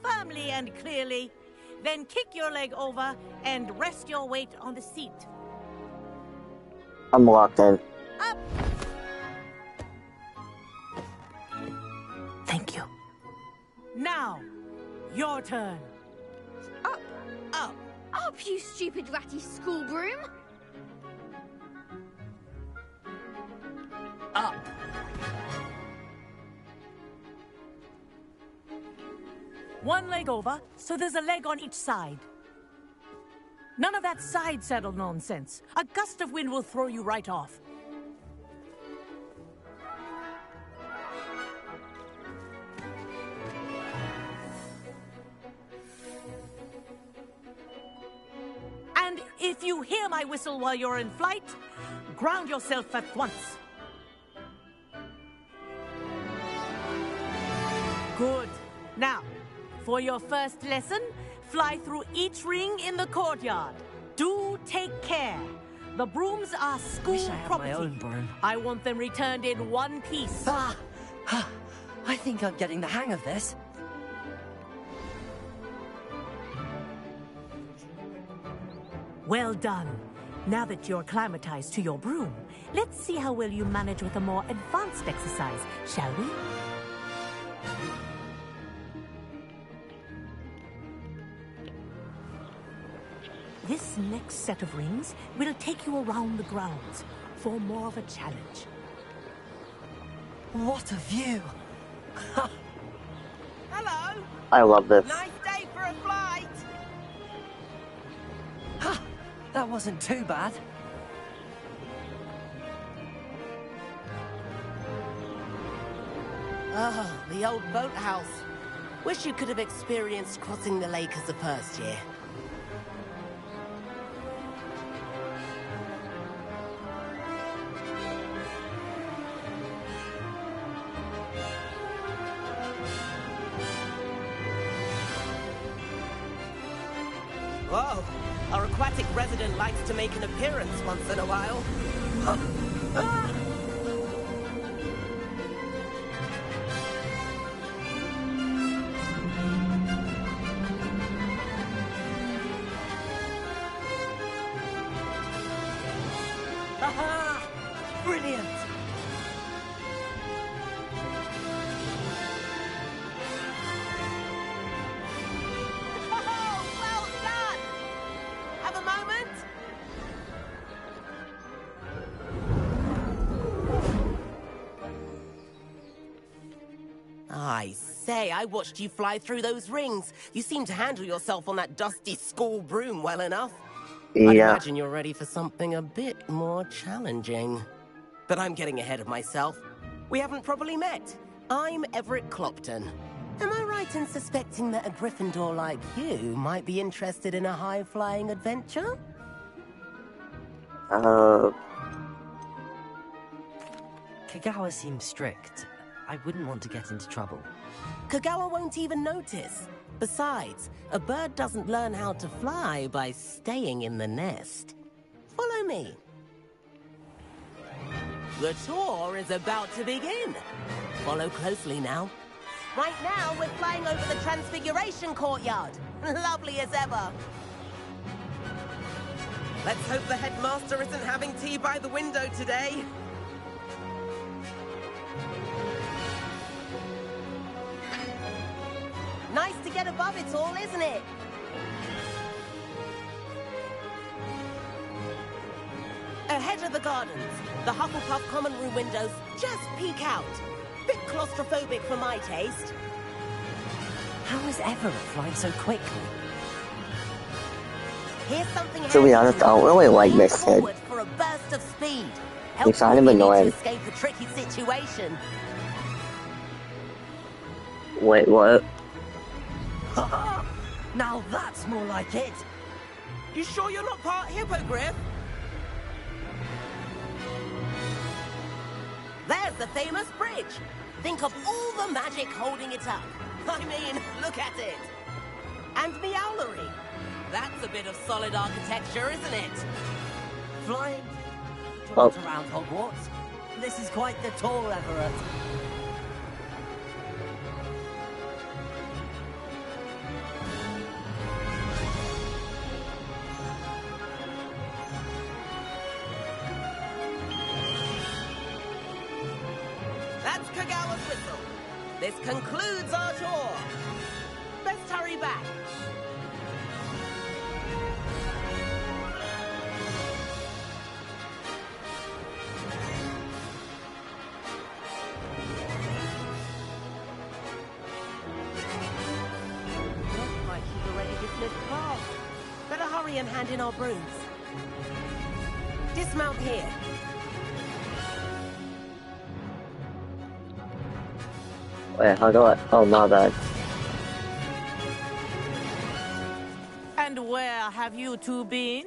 firmly and clearly, then kick your leg over and rest your weight on the seat. I'm locked in. Up! Thank you. Now, your turn. Up! Up! Up, you stupid ratty school broom! Up! One leg over, so there's a leg on each side. None of that side saddle nonsense. A gust of wind will throw you right off. And if you hear my whistle while you're in flight, ground yourself at once. Good. Now, for your first lesson, fly through each ring in the courtyard. Do take care. The brooms are school Wish I had property. my own broom. I want them returned in one piece. Ah! I think I'm getting the hang of this. Well done. Now that you're acclimatized to your broom, let's see how well you manage with a more advanced exercise, shall we? This next set of rings will take you around the grounds for more of a challenge. What a view! Hello! I love this. Nice day for a flight! That wasn't too bad. Oh, the old boathouse. Wish you could have experienced crossing the lake as a first year. Whoa, our aquatic resident likes to make an appearance once in a while. Aha! Brilliant! Oh, well done! I say, I watched you fly through those rings. You seem to handle yourself on that dusty school broom well enough. I'd Yeah. imagine you're ready for something a bit more challenging. But I'm getting ahead of myself. We haven't properly met. I'm Everett Clopton. Am I right in suspecting that a Gryffindor like you might be interested in a high-flying adventure? Kagawa seems strict. I wouldn't want to get into trouble. Kagawa won't even notice. Besides, a bird doesn't learn how to fly by staying in the nest. Follow me. The tour is about to begin. Follow closely now. Right now, we're flying over the Transfiguration Courtyard. Lovely as ever. Let's hope the headmaster isn't having tea by the window today. Nice to get above it all, isn't it? Ahead of the gardens, the Hufflepuff common room windows just peek out. Bit claustrophobic for my taste. How is Everett flying so quickly? Here's something To be honest, I don't really like this kid. forward for a burst of speed. He's kind of annoying. To escape a tricky situation. Wait, what? Now that's more like it. You sure you're not part hippogriff? There's the famous bridge. Think of all the magic holding it up. I mean, look at it. And the owlery. That's a bit of solid architecture, isn't it? Flying Oh. around Hogwarts. This is quite the tour, Everett. That's Kagawa's whistle. This concludes our tour. Let's hurry back. Looks like she's already dismissed class. Better hurry and hand in our brooms. Dismount here. Wait, how do I? Oh, my bad. And where have you two been?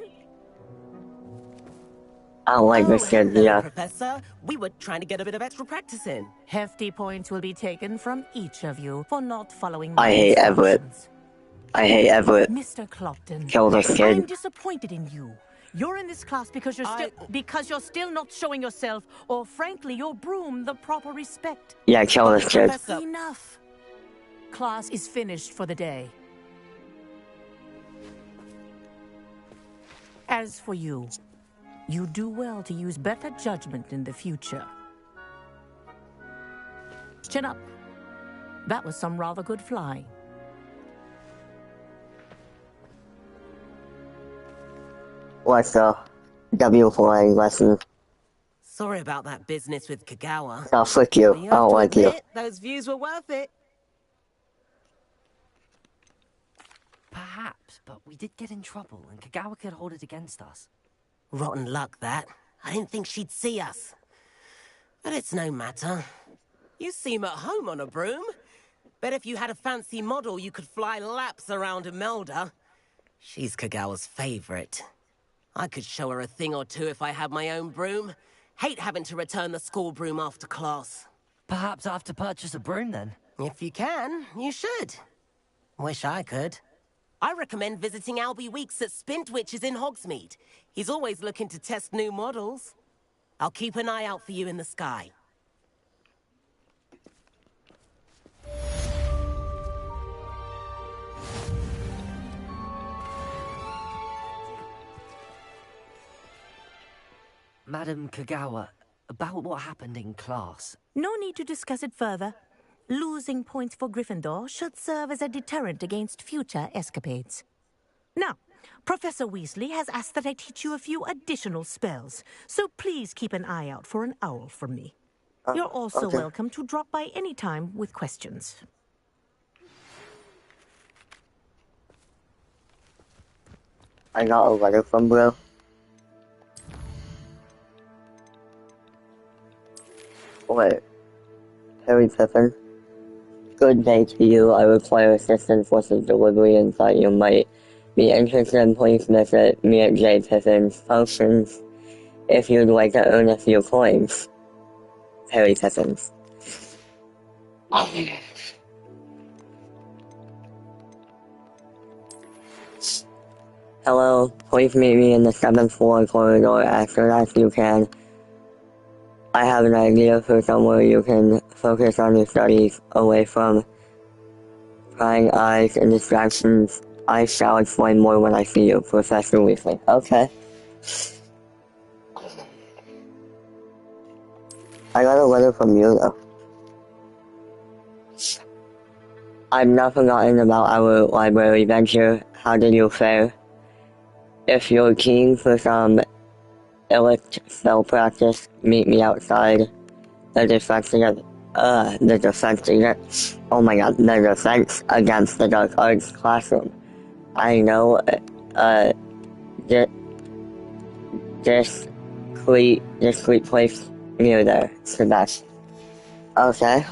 I don't like this kid, hello, yeah. Professor. We were trying to get a bit of extra practice in. Hefty points will be taken from each of you for not following my I hate Everett. instructions. I hate Everett. Mr. Clopton, Kill this I'm kid. disappointed in you. You're in this class because you're still not showing yourself, or frankly, your broom the proper respect. Yeah, kill this kid. Professor. Enough. Class is finished for the day. As for you, you do well to use better judgment in the future. Chin up. That was some rather good flying. What's the W flying lesson? Sorry about that business with Kagawa. Oh, frick you. But I you have don't to like you. admit, those views were worth it. Perhaps, but we did get in trouble, and Kagawa could hold it against us. Rotten luck, that. I didn't think she'd see us. But it's no matter. You seem at home on a broom. Bet if you had a fancy model, you could fly laps around Imelda. She's Kagawa's favorite. I could show her a thing or two if I had my own broom. Hate having to return the school broom after class. Perhaps I have to purchase a broom then. If you can, you should. Wish I could. I recommend visiting Albie Weeks at Spintwitches in Hogsmeade. He's always looking to test new models. I'll keep an eye out for you in the sky. Madam Kagawa, about what happened in class. No need to discuss it further. Losing points for Gryffindor should serve as a deterrent against future escapades. Now, Professor Weasley has asked that I teach you a few additional spells, so please keep an eye out for an owl from me. You're also okay. welcome to drop by any time with questions. I got a letter from Blue. Wait. Harry Pippin. Good day to you. I require assistance with the delivery and thought you might be interested. Please visit me at J. Pippen's Potions if you'd like to earn a few coins. Harry Pippins. Hello, please meet me in the 7th floor corridor as soon as you can. I have an idea for somewhere you can focus on your studies away from prying eyes and distractions. I shall explain more when I see you, Professor Weasley. Okay. I got a letter from you, though. I've not forgotten about our library venture. How did you fare? If you're keen for some elite spell practice, meet me outside. The defense against, oh my god, the defense against the dark arts classroom. I know, discreet place near there. It's the best. Okay.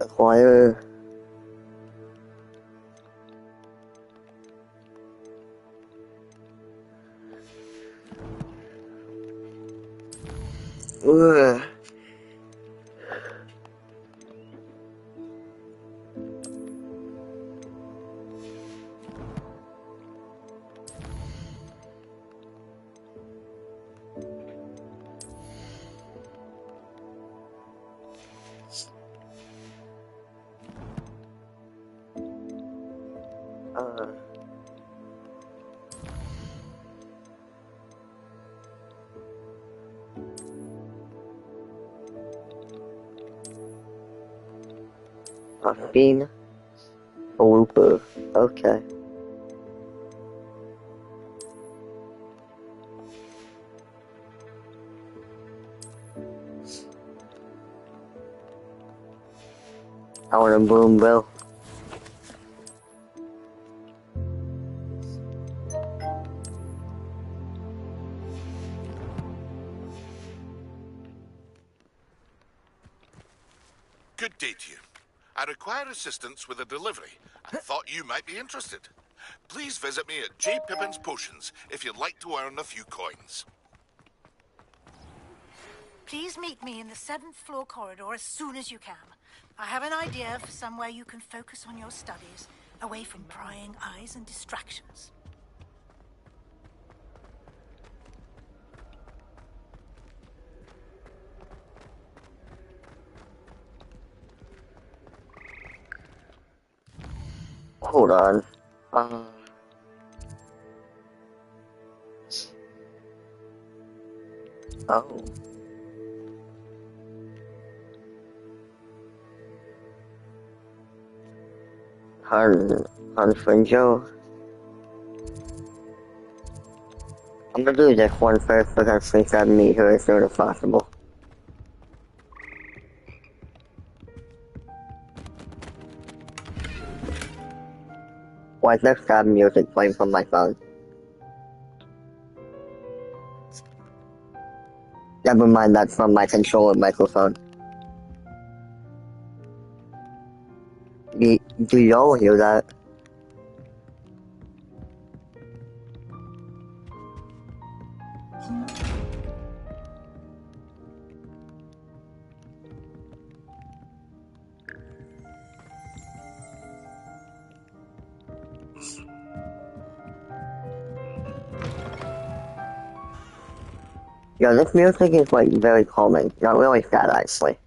Acquire. Ugh. Bean. A looper. Okay. I want a boom bill. Good day to you. I require assistance with a delivery and thought you might be interested. Please visit me at J. Pippin's Potions if you'd like to earn a few coins. Please meet me in the 7th floor corridor as soon as you can. I have an idea for somewhere you can focus on your studies, away from prying eyes and distractions. Hold on. Oh. Hun Joe. I'm gonna do this one first because we gotta meet her as soon as possible. Why is there sad music playing from my phone? Never mind, that's from my controller microphone. Do y'all hear that? Yeah, this music is like very calming. Not really sad actually.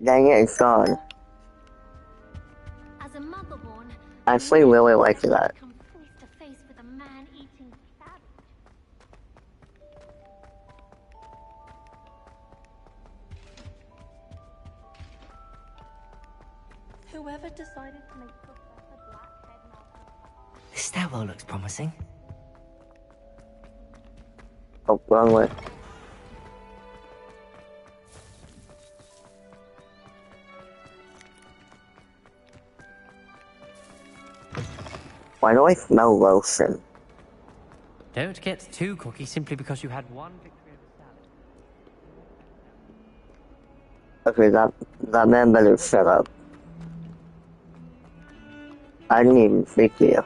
Dang it, it's gone. As a motherborn, I actually really like that. come face to face with a man-eating cabbage. Whoever decided to make Professor Black headmaster. This stairwell looks promising. Oh, wrong way. Why do I smell lotion? Don't get too cocky simply because you had one victory of the salad. Okay, that man better shut up. I didn't even speak to you.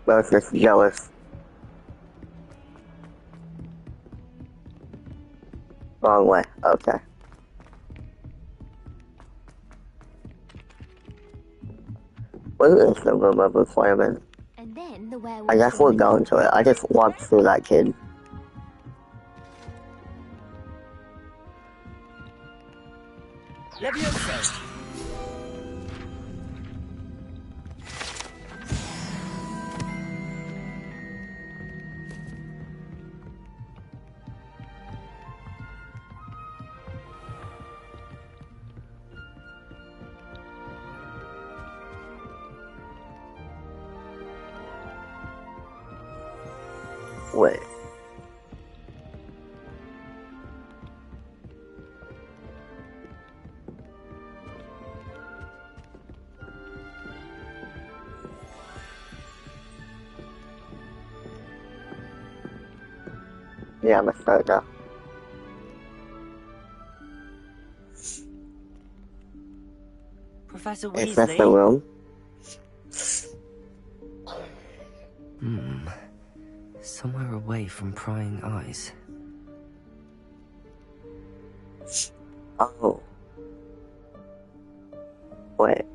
I was just jealous. Wrong way, okay. What is this the room of requirement? And then the werewolf. I guess we're going to it. I just walked through that kid. Levioso! Wait. Yeah, I'm gonna start now. Professor Is that the Weasley? room? Somewhere away from prying eyes. Oh. Wait.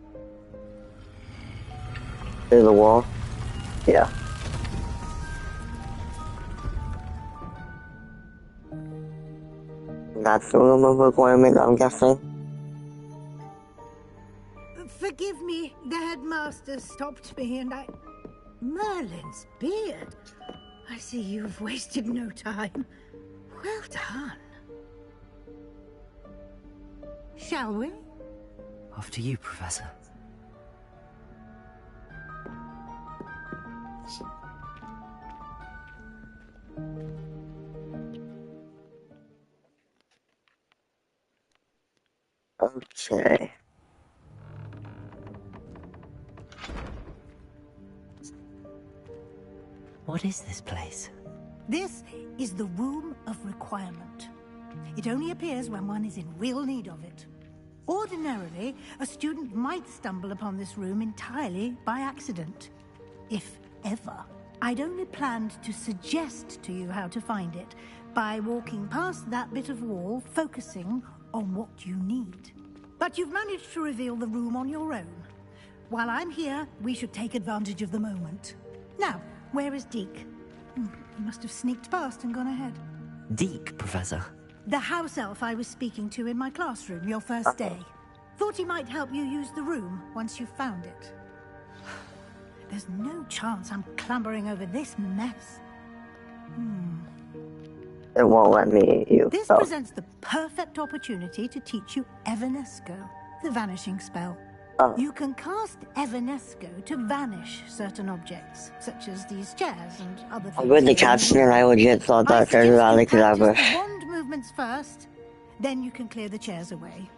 Through the wall? Yeah. That's the room of requirement, I'm guessing. Forgive me, the headmaster stopped me and I... Merlin's beard. I see you've wasted no time. Well done. Shall we? After you, Professor. Okay. What is this place? This is the Room of Requirement. It only appears when one is in real need of it. Ordinarily, a student might stumble upon this room entirely by accident. If ever. I'd only planned to suggest to you how to find it by walking past that bit of wall, focusing on what you need. But you've managed to reveal the room on your own. While I'm here, we should take advantage of the moment. Now, where is Deke? He must have sneaked past and gone ahead. Deke, Professor. The house elf I was speaking to in my classroom your first day. Thought he might help you use the room once you found it. There's no chance I'm clambering over this mess. It won't let me eat you. This presents the perfect opportunity to teach you Evanesco, the vanishing spell. You can cast Evanesco to vanish certain objects, such as these chairs and other things. I read the caption and I legit thought that there's a Practice cadaver. the wand movements first, then you can clear the chairs away.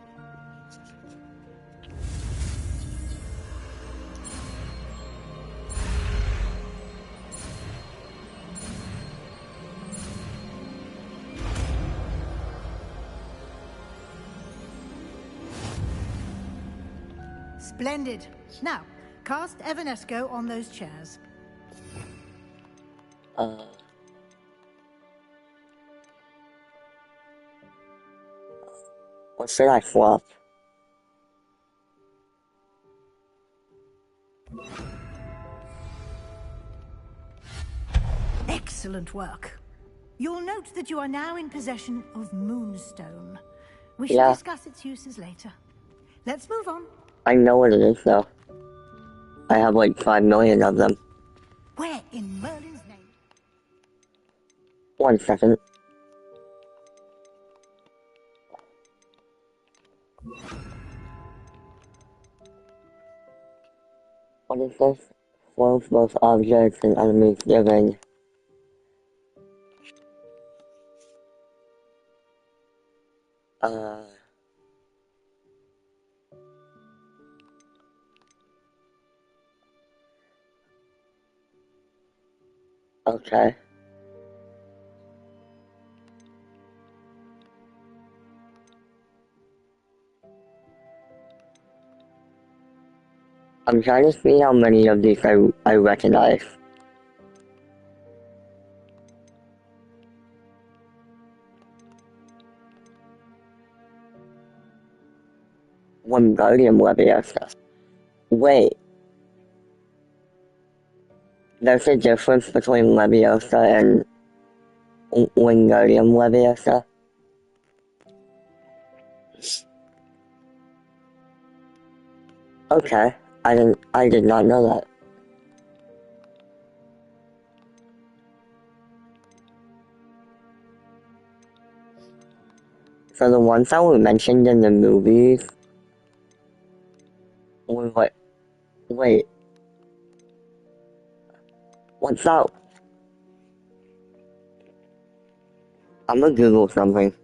Splendid. Now, cast Evanesco on those chairs. What should I swap? Excellent work. You'll note that you are now in possession of Moonstone. We shall Yeah. discuss its uses later. Let's move on. I know what it is, though. I have like 5 million of them. Where in Merlin's name? 1 second. What is this? Flows both objects and enemies given. Okay. I'm trying to see how many of these I recognize. Wingardium Leviosa. Wait. There's a difference between Leviosa and Wingardium Leviosa. Okay. I did not know that. So the ones that were mentioned in the movies were like, wait. What's that? I'm gonna Google something.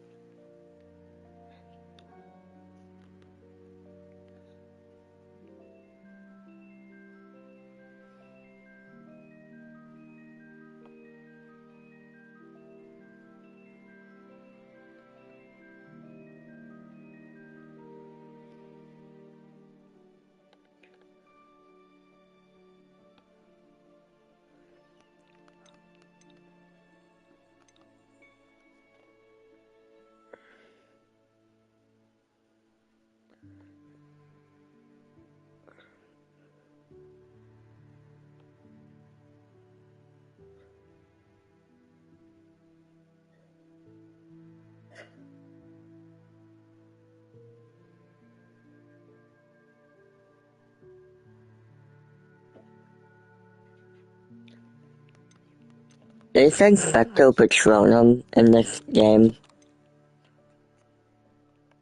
They said Spectro Patronum in this game.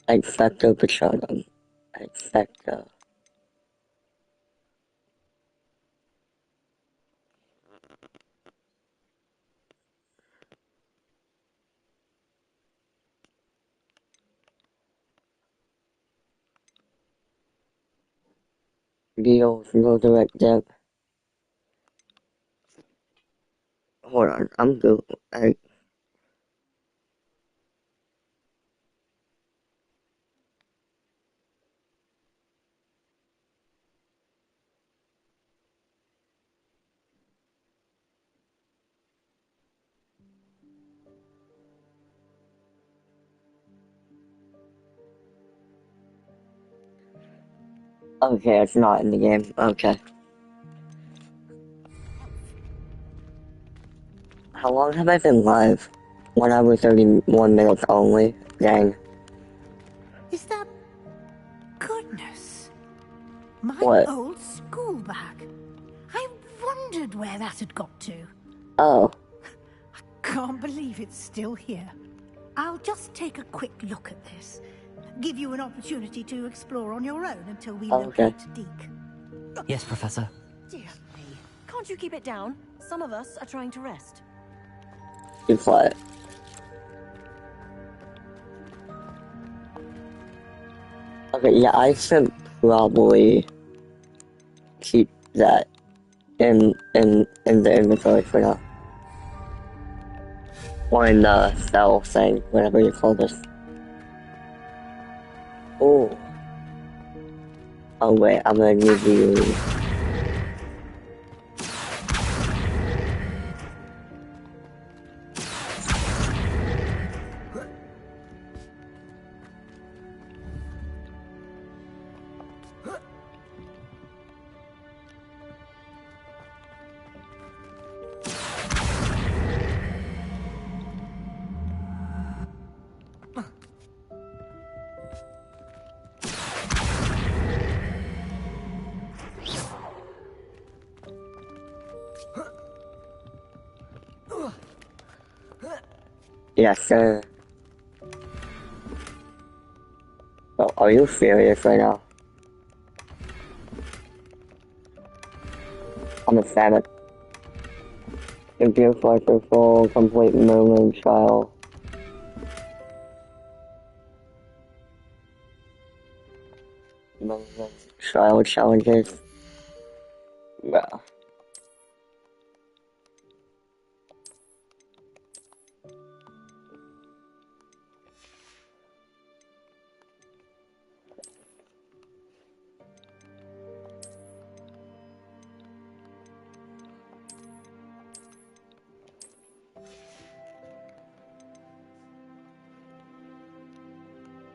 Expecto Patronum. Expecto. Deals, no direct dip. Hold on, I'm Google. Okay, it's not in the game. Okay. How long have I been live? 1 hour 31 minutes only. Dang. Is that... Goodness. My What? old school bag. I wondered where that had got to. Oh. Can't believe it's still here. I'll just take a quick look at this. Give you an opportunity to explore on your own until we Okay. locate Deke. Yes, Professor. Dear me. Can't you keep it down? Some of us are trying to rest. Be quiet. Okay, yeah, I should probably keep that in the inventory for now. Or in the cell thing, whatever you call this. Oh. Oh wait, I'm gonna need you. Yes, sir. Oh, are you serious right now? I'm a fan. If you're for full, complete movement trial. Movement trial challenges. Yeah.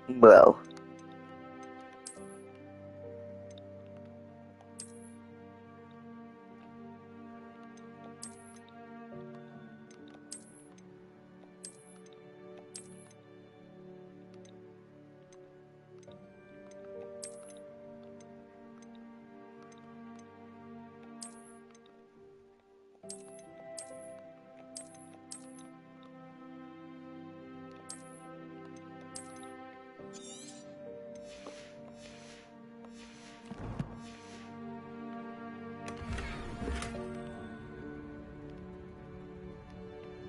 Bro.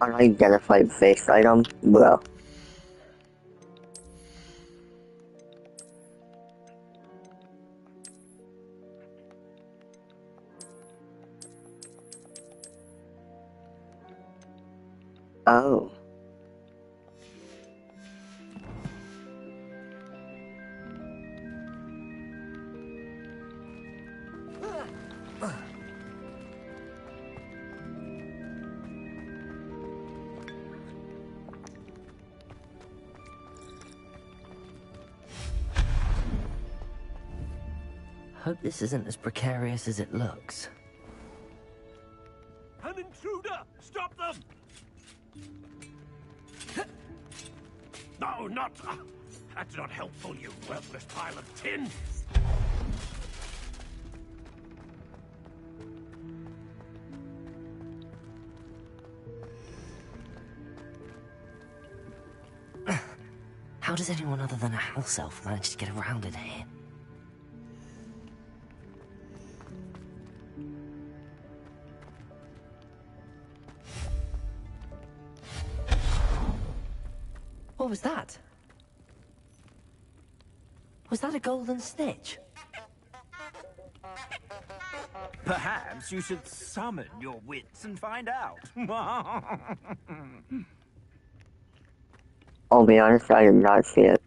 Unidentified face item, bro. Oh. Hope this isn't as precarious as it looks. An intruder! Stop them! No, not... that's not helpful, you worthless pile of tin! How does anyone other than a house elf manage to get around in here? What was that? Was that a golden snitch? Perhaps you should summon your wits and find out. I'll be honest, I did not see it.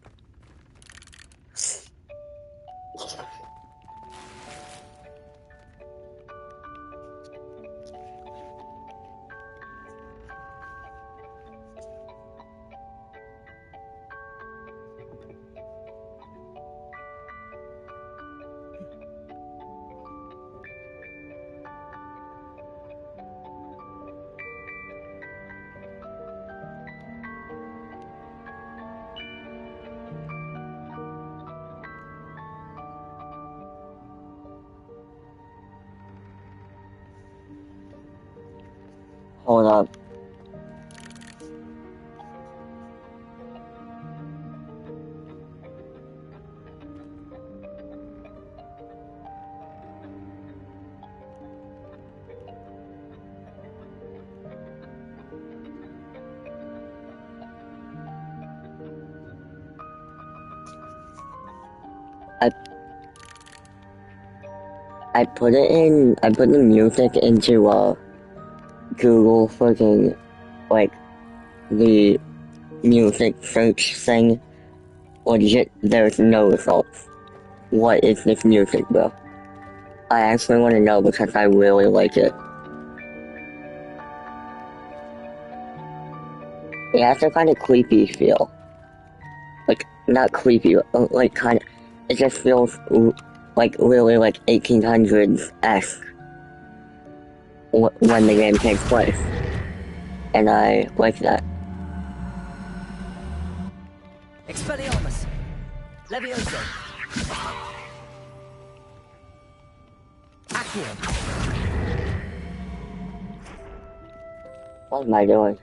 Hold up. I put the music into, Google freaking, like, the music search thing. Legit, there's no results. What is this music, bro? I actually want to know because I really like it. It has a kind of creepy feel. Like, not creepy, like kind of, it just feels like really like 1800s-esque when the game takes place. And I like that. Expelliarmus! Levioso! Accio! What am I doing?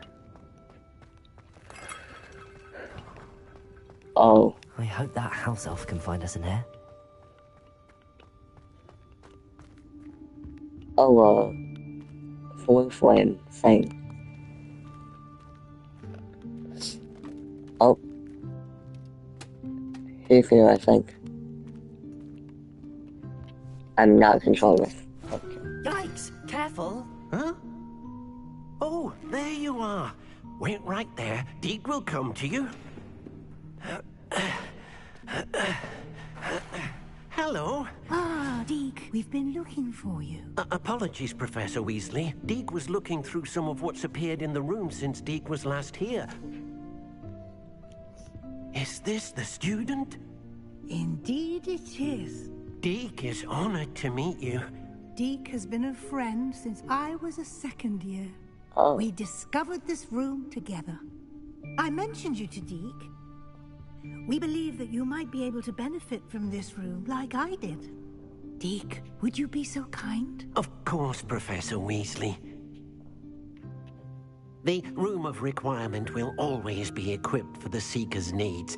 Oh. I hope that house elf can find us in here. Oh, full flame thing. Oh. He's here, I think. I'm not controlling this. Yikes! Careful! Huh? Oh, there you are. Wait right there. Deke will come to you. Hello. Ah, Deke, we've been looking for you. Apologies, Professor Weasley. Deke was looking through some of what's appeared in the room since Deke was last here. Is this the student? Indeed it is. Deke is honored to meet you. Deke has been a friend since I was a second year. Oh. We discovered this room together. I mentioned you to Deke. We believe that you might be able to benefit from this room like I did. Deke, would you be so kind? Of course, Professor Weasley. The Room of Requirement will always be equipped for the Seeker's needs.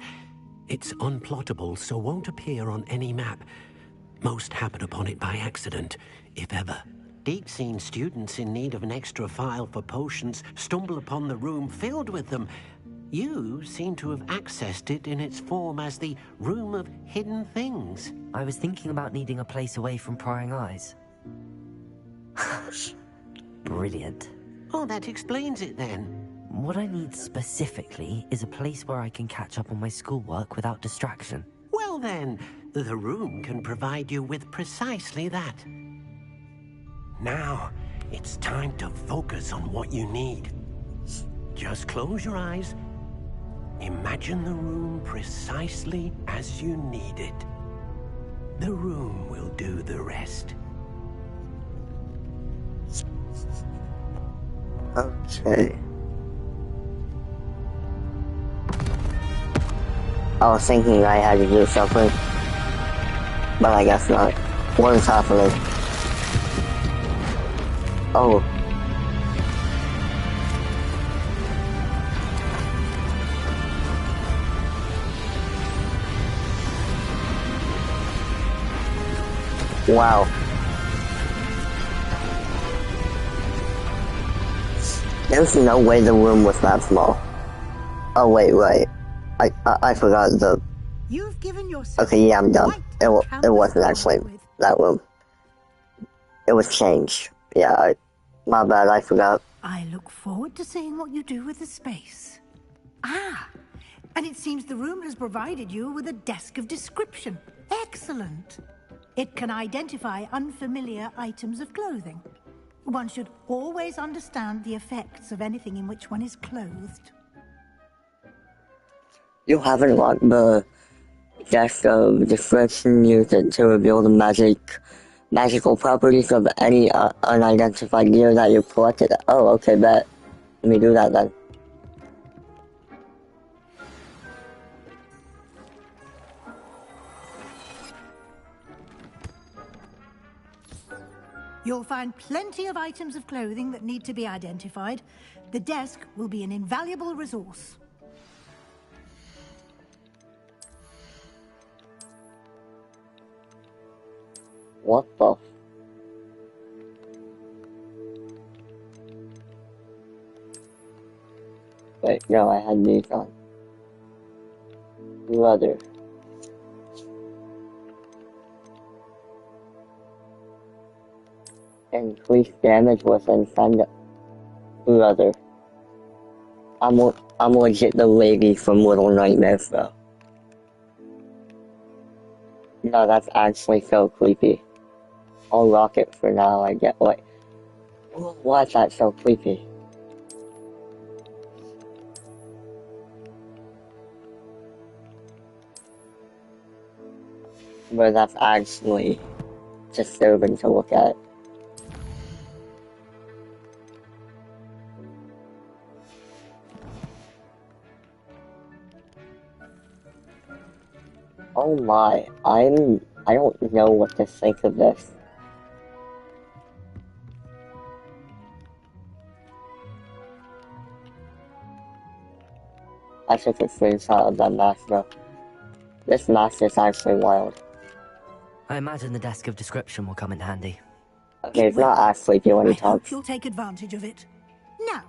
It's unplottable, so won't appear on any map. Most happen upon it by accident, if ever. Deke's seen students in need of an extra file for potions stumble upon the room filled with them. You seem to have accessed it in its form as the Room of Hidden Things. I was thinking about needing a place away from prying eyes. Brilliant. Oh, that explains it then. What I need specifically is a place where I can catch up on my schoolwork without distraction. Well then, the room can provide you with precisely that. Now, it's time to focus on what you need. Just close your eyes. Imagine the room precisely as you need it. The room will do the rest. Okay. I was thinking I had to do something, but I guess not. What is happening? Oh. Wow. There's no way the room was that small. Oh wait. I forgot the... You've given yourself... Okay, yeah, I'm done. It wasn't actually that room. It was changed. Yeah, my bad, I forgot. I look forward to seeing what you do with the space. Ah, and it seems the room has provided you with a desk of description. Excellent. It can identify unfamiliar items of clothing. One should always understand the effects of anything in which one is clothed. You haven't locked the desk of description used to reveal the magical properties of any unidentified gear that you've collected. Oh, okay, bet. Let me do that then. You'll find plenty of items of clothing that need to be identified. The desk will be an invaluable resource. What the? Wait, no, I had these on. Leather. Increased damage within thunder. Leather. I'm legit the lady from Little Nightmares, though. No, that's actually so creepy. I'll rock it for now, I get like... Why is that so creepy? But that's actually disturbing to look at. Oh my, I don't know what to think of this. I took a screenshot of that mask though. This mask is actually wild. I imagine the desk of description will come in handy. Okay, it's not actually doing I any hope talks. you'll take advantage of it. Now,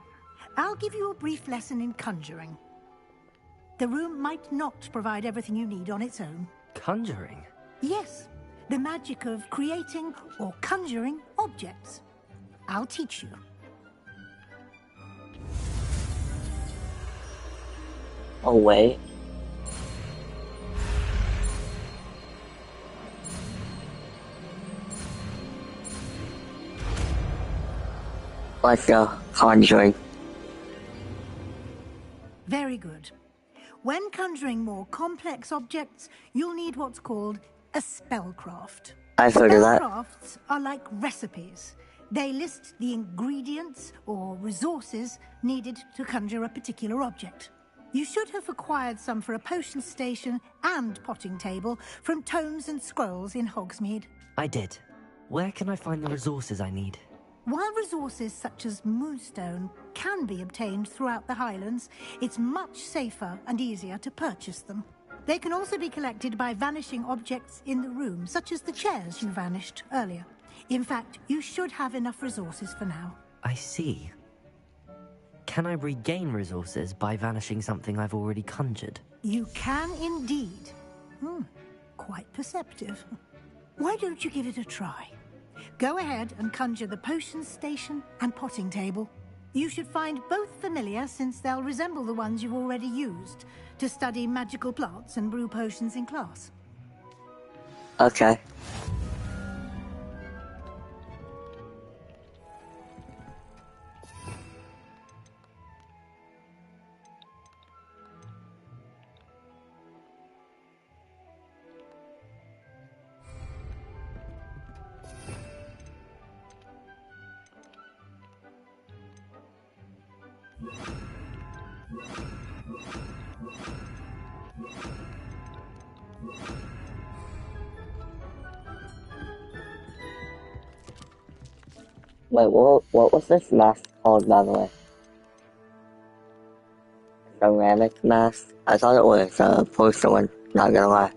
I'll give you a brief lesson in conjuring. The room might not provide everything you need on its own. Conjuring? Yes, the magic of creating or conjuring objects. I'll teach you. Oh, wait. Let's go. Conjuring. Very good. When conjuring more complex objects, you'll need what's called a spellcraft. I've heard of that. Spellcrafts are like recipes. They list the ingredients or resources needed to conjure a particular object. You should have acquired some for a potion station and potting table from tomes and scrolls in Hogsmeade. I did. Where can I find the resources I need? While resources such as moonstone can be obtained throughout the Highlands, it's much safer and easier to purchase them. They can also be collected by vanishing objects in the room, such as the chairs you vanished earlier. In fact, you should have enough resources for now. I see. Can I regain resources by vanishing something I've already conjured? You can indeed. Quite perceptive. Why don't you give it a try? Go ahead and conjure the potion station and potting table. You should find both familiar, since they'll resemble the ones you've already used to study magical plants and brew potions in class. Okay. Wait, what was this mask called, by the way? Ceramic mask? I thought it was a porcelain, not gonna lie.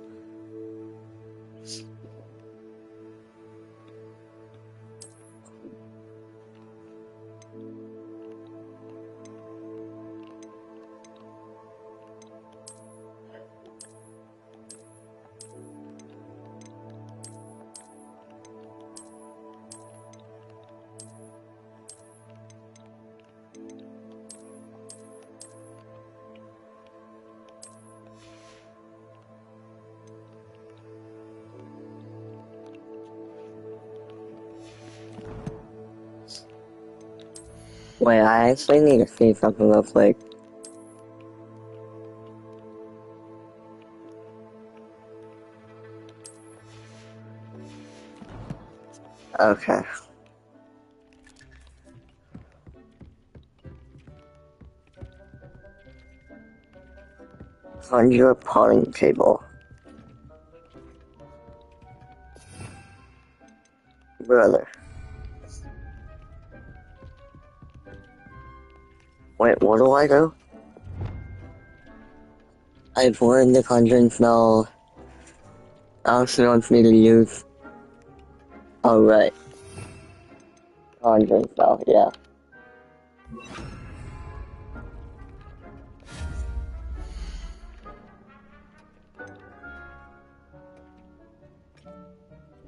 Wait, I actually need to see something real quick. Okay. Conjure potting table. Brother. Wait, what do I do? I've learned the conjuring spell. Alex wants me to use. Oh, right. Conjuring spell, yeah.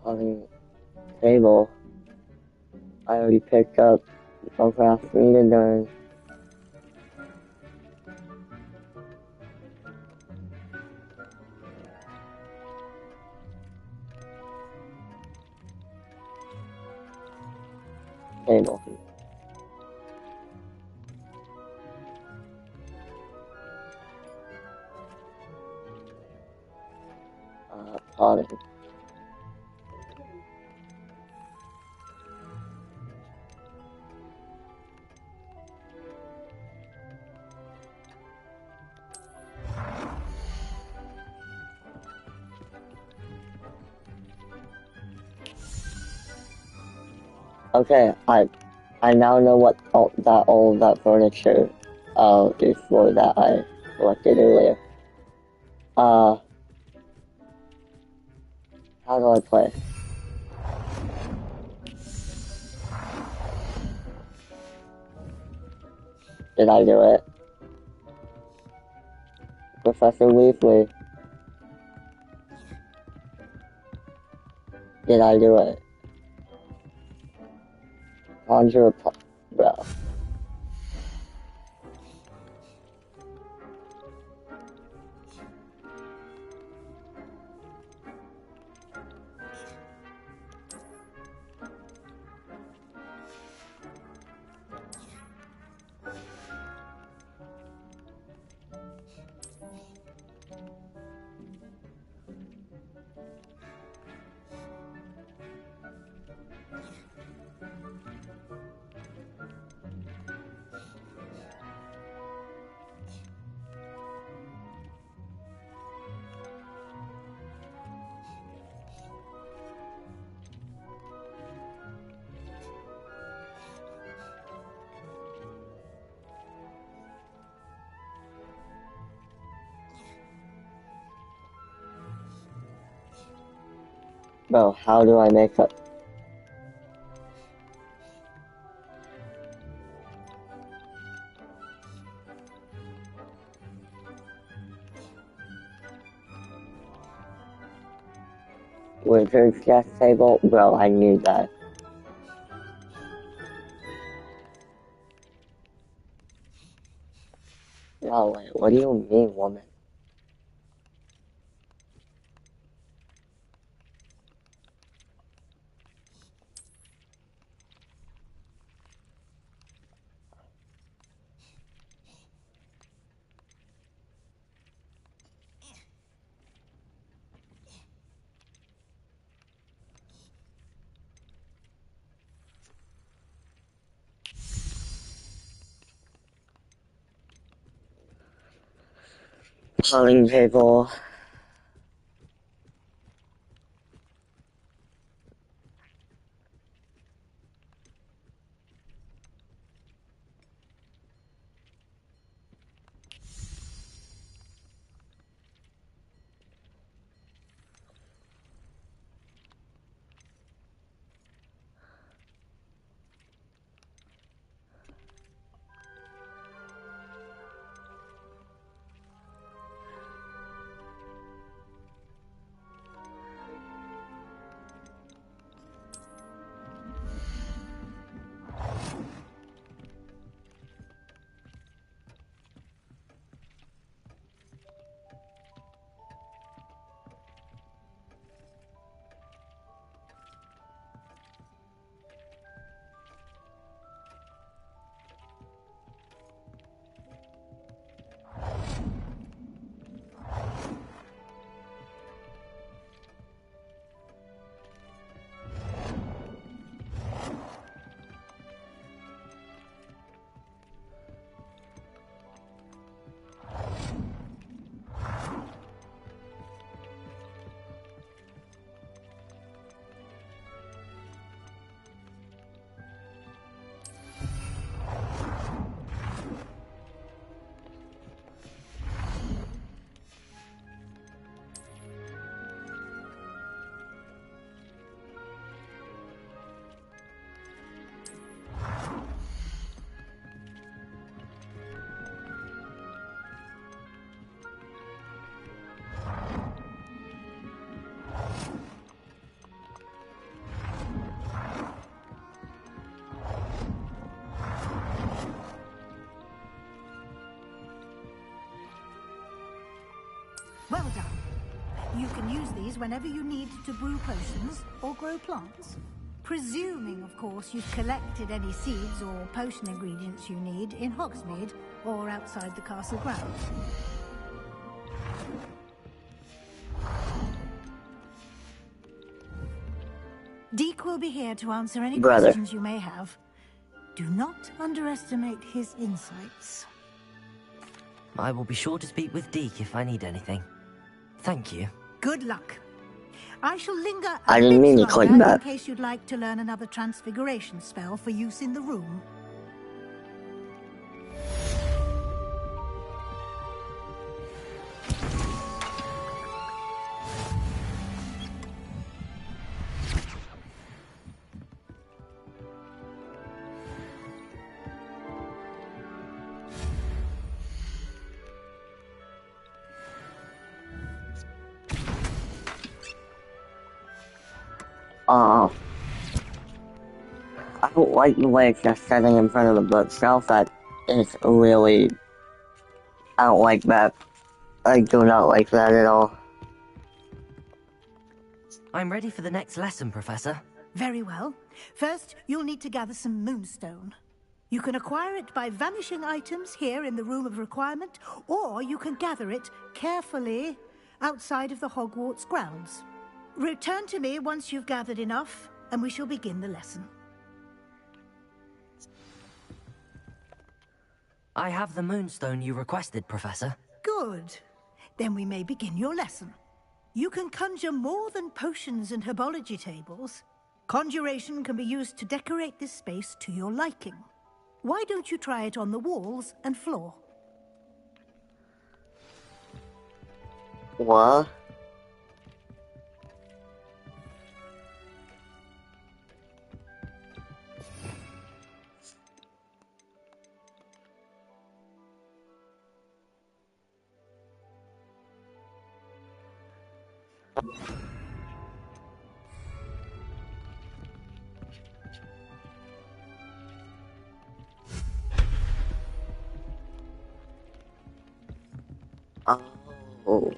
Potting table. I already picked up. Don't ask me to do. Table. Potting. Okay, I now know what all that furniture is for that I selected earlier. How do I play? Did I do it? Professor Weasley. Did I do it? Conjure a bro. Bro, how do I make up? Wizard's chess table? Bro, I knew that. No, wait, what do you mean, woman? Calling table. Well done. You can use these whenever you need to brew potions or grow plants. Presuming, of course, you've collected any seeds or potion ingredients you need in Hogsmeade or outside the castle grounds. Deke will be here to answer any questions you may have. Do not underestimate his insights. I will be sure to speak with Deke if I need anything. Thank you. Good luck. I shall linger I a didn't mean to bit click longer in that. case you'd like to learn another transfiguration spell for use in the room. I don't like the way it's just sitting in front of the bookshelf. That is really... I don't like that. I do not like that at all. I'm ready for the next lesson, Professor. Very well. First, you'll need to gather some moonstone. You can acquire it by vanishing items here in the Room of Requirement, or you can gather it carefully outside of the Hogwarts grounds. Return to me once you've gathered enough, and we shall begin the lesson. I have the moonstone you requested, Professor. Good. Then we may begin your lesson. You can conjure more than potions and herbology tables. Conjuration can be used to decorate this space to your liking. Why don't you try it on the walls and floor? What? Oh.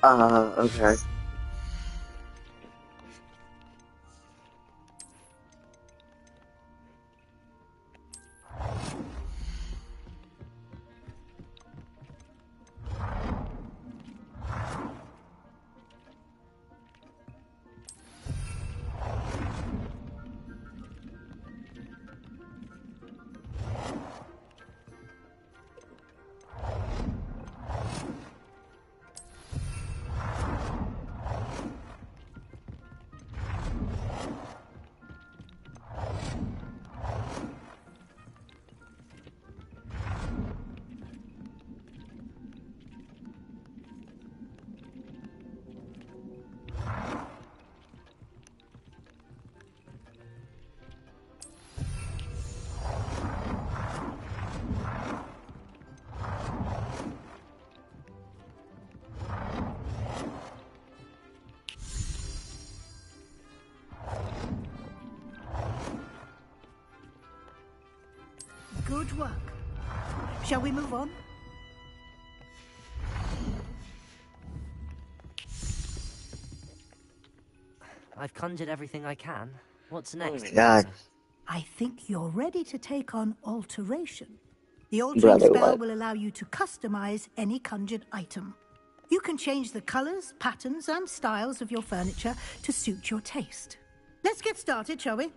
Okay. Good work. Shall we move on? I've conjured everything I can. What's next? God. I think you're ready to take on alteration. The altering Brother, spell what? will allow you to customize any conjured item. You can change the colors, patterns, and styles of your furniture to suit your taste. Let's get started, shall we?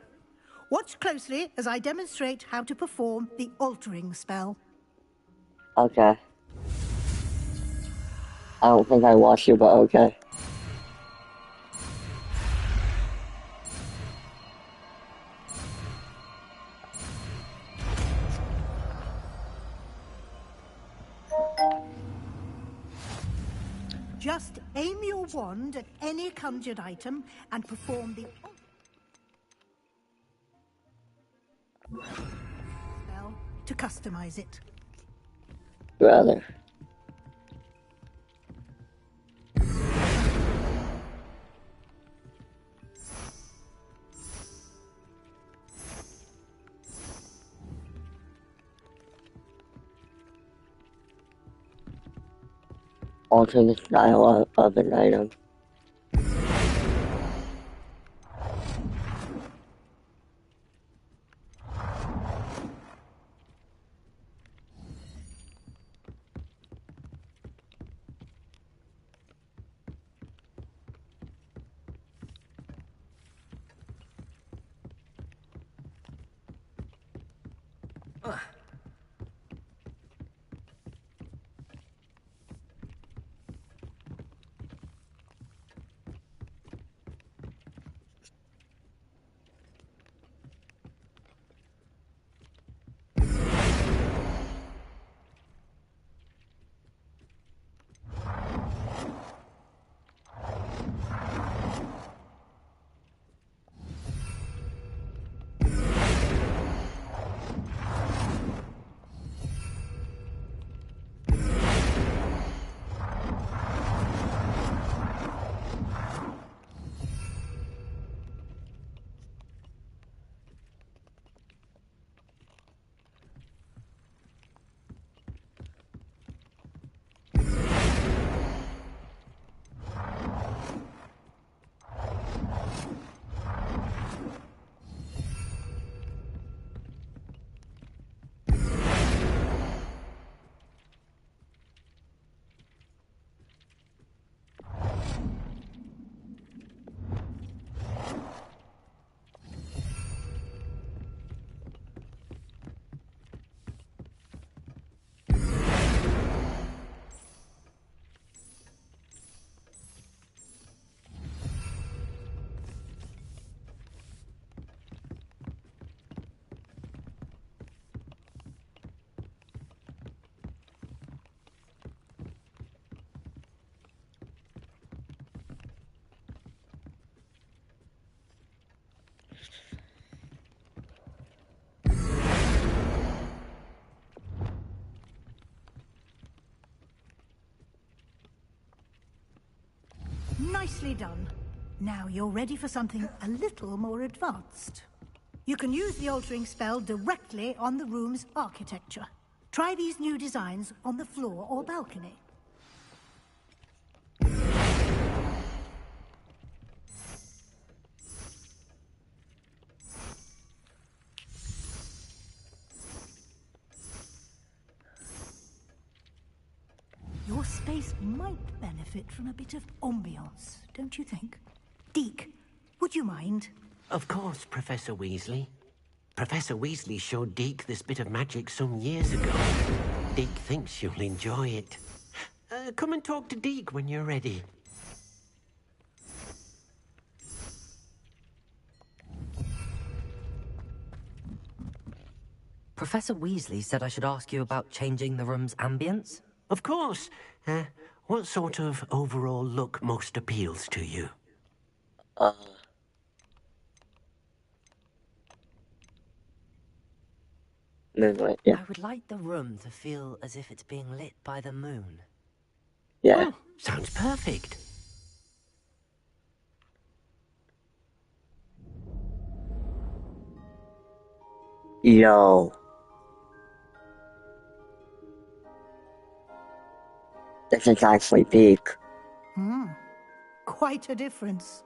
Watch closely as I demonstrate how to perform the altering spell. Okay. I don't think I watched you, but okay. Just aim your wand at any conjured item and perform the spell to customize it. Brother. Alter the style of an item. Nicely done. Now you're ready for something a little more advanced. You can use the altering spell directly on the room's architecture. Try these new designs on the floor or balcony. Your space might benefit from a bit of ambiance, don't you think? Deke, would you mind? Of course, Professor Weasley. Professor Weasley showed Deke this bit of magic some years ago. Deke thinks you'll enjoy it. Come and talk to Deke when you're ready. Professor Weasley said I should ask you about changing the room's ambience? Of course. What sort of overall look most appeals to you? Moonlight, yeah. I would like the room to feel as if it's being lit by the moon. Yeah. Oh, sounds perfect. Yo. This is actually peak. Quite a difference.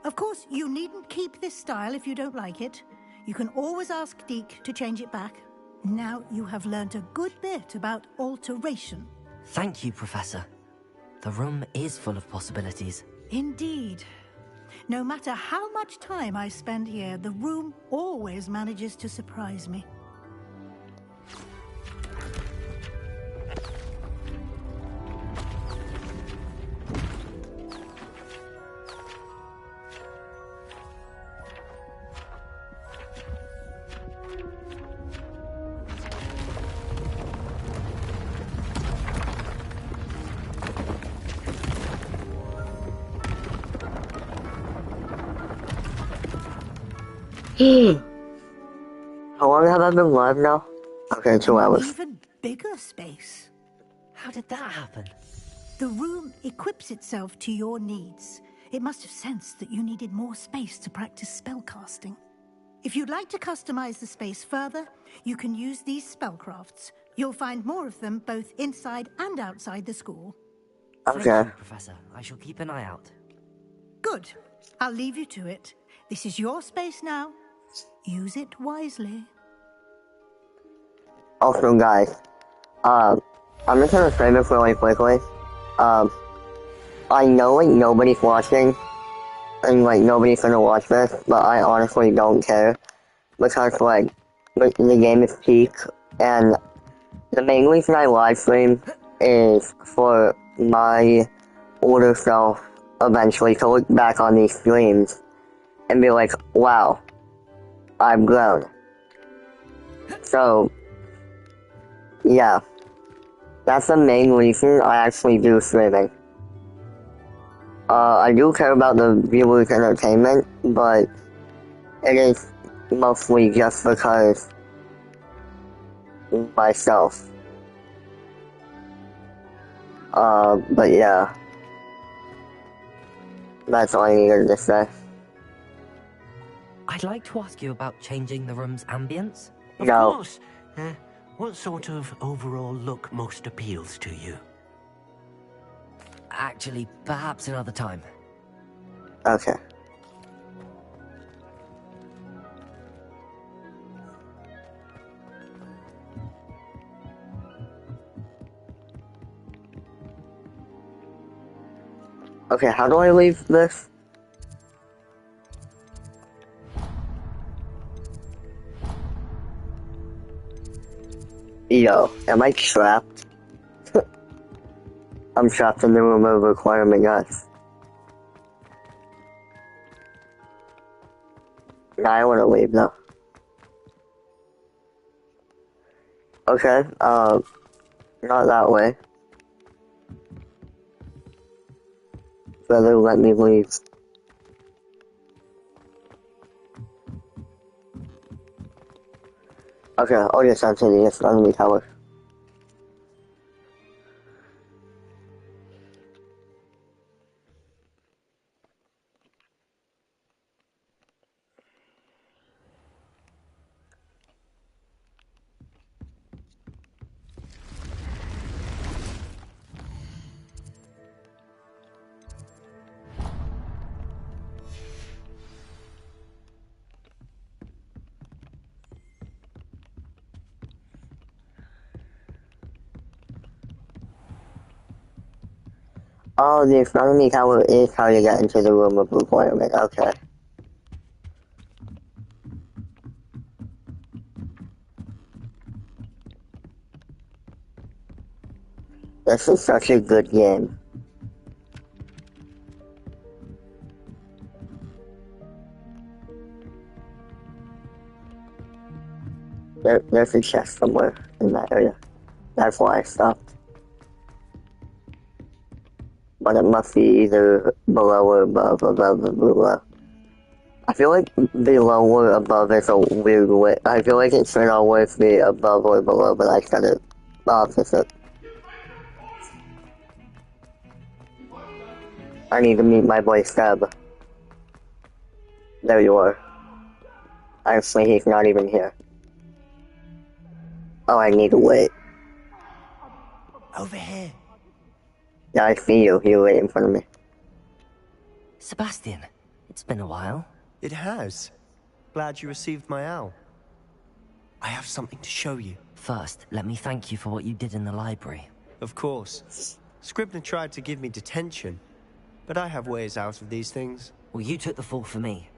Of course, you needn't keep this style if you don't like it. You can always ask Deke to change it back. Now you have learnt a good bit about alteration. Thank you, Professor. The room is full of possibilities. Indeed. No matter how much time I spend here, the room always manages to surprise me. How long have I been live now? Okay, 2 hours. Even bigger space. How did that happen? The room equips itself to your needs. It must have sensed that you needed more space to practice spellcasting. If you'd like to customize the space further, you can use these spellcrafts. You'll find more of them both inside and outside the school. Okay. Thank you, Professor. I shall keep an eye out. Good. I'll leave you to it. This is your space now. Use it wisely. Also, guys, I'm just gonna say this really quickly. I know, like, nobody's watching, and, like, nobody's gonna watch this, but I honestly don't care, because, like, the game is peak, and the main reason I live stream is for my older self eventually to look back on these streams and be like, wow, I've grown. So, yeah. That's the main reason I actually do streaming. I do care about the viewers' entertainment, but it is mostly just because myself. But yeah. That's all I needed to say. I'd like to ask you about changing the room's ambience. Of course. What sort of overall look most appeals to you? Actually, perhaps another time. Okay. Okay, how do I leave this? Yo, am I trapped? I'm trapped in the room of requirement, guys. Nah, I wanna leave though. Okay, not that way. Brother, let me leave. Okay, I'll just answer the enemy tower. Oh, the astronomy tower is how you get into the room of requirement. Okay. This is such a good game. There's a chest somewhere in that area. That's why I stopped. But it must be either below or above, below. I feel like below or above is a weird way. I feel like it should always be above or below, but I said it opposite. I need to meet my boy Seb. There you are. Actually, he's not even here. Oh, I need to wait. Over here. Yeah, I see you. You're right in front of me. Sebastian, it's been a while. It has. Glad you received my owl. I have something to show you. First, let me thank you for what you did in the library. Of course. Scribner tried to give me detention, but I have ways out of these things. Well, you took the fall for me,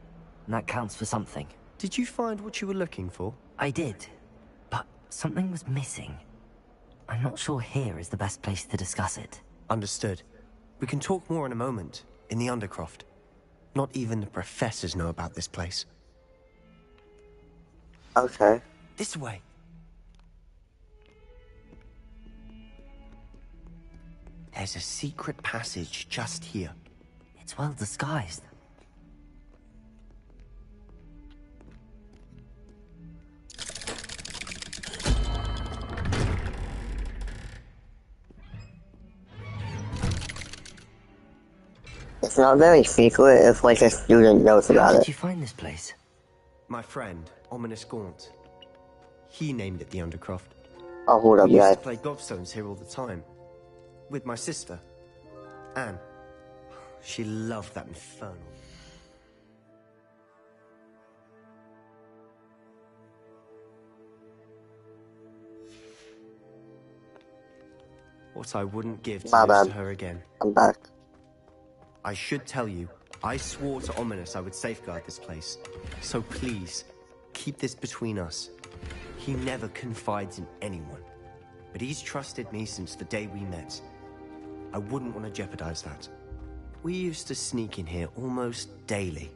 and that counts for something. Did you find what you were looking for? I did, but something was missing. I'm not sure here is the best place to discuss it. Understood. We can talk more in a moment, in the Undercroft. Not even the professors know about this place. Okay. This way. There's a secret passage just here. It's well disguised. It's not very secret if like a student knows about How it. did you find this place? My friend, Ominous Gaunt. He named it the Undercroft. Oh, hold up, We used guys. to play gobstones here all the time. With my sister, Anne. She loved that infernal. What I wouldn't give to My lose bad. to her again. I'm back. I should tell you, I swore to Ominous I would safeguard this place. So please, keep this between us. He never confides in anyone. But he's trusted me since the day we met. I wouldn't want to jeopardize that. We used to sneak in here almost daily.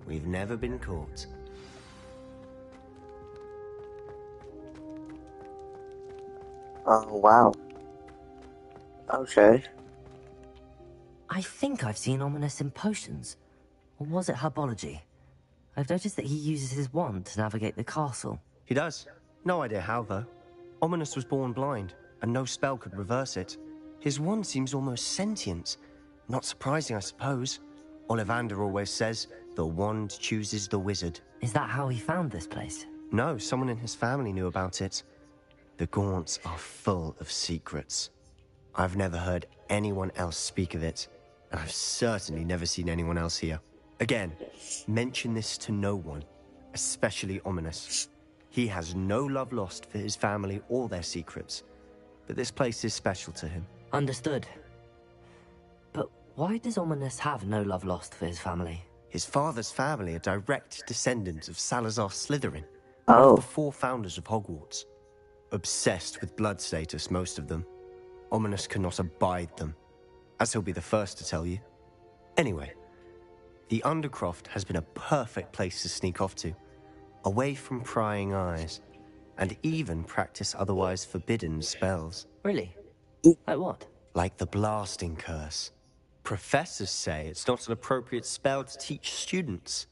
We've never been caught. Oh, wow. Okay. I think I've seen Ominous in potions. Or was it herbology? I've noticed that he uses his wand to navigate the castle. He does. No idea how, though. Ominous was born blind, and no spell could reverse it. His wand seems almost sentient. Not surprising, I suppose. Ollivander always says, the wand chooses the wizard. Is that how he found this place? No, someone in his family knew about it. The Gaunts are full of secrets. I've never heard anyone else speak of it, and I've certainly never seen anyone else here. Again, mention this to no one, especially Ominous. He has no love lost for his family or their secrets, but this place is special to him. Understood. But why does Ominous have no love lost for his family? His father's family are direct descendants of Salazar Slytherin, Oh. one of the 4 founders of Hogwarts. Obsessed with blood status, most of them. Ominous cannot abide them, as he'll be the first to tell you. Anyway, the Undercroft has been a perfect place to sneak off to, away from prying eyes, and even practice otherwise forbidden spells. Really? Like what? Like the Blasting Curse. Professors say it's not an appropriate spell to teach students.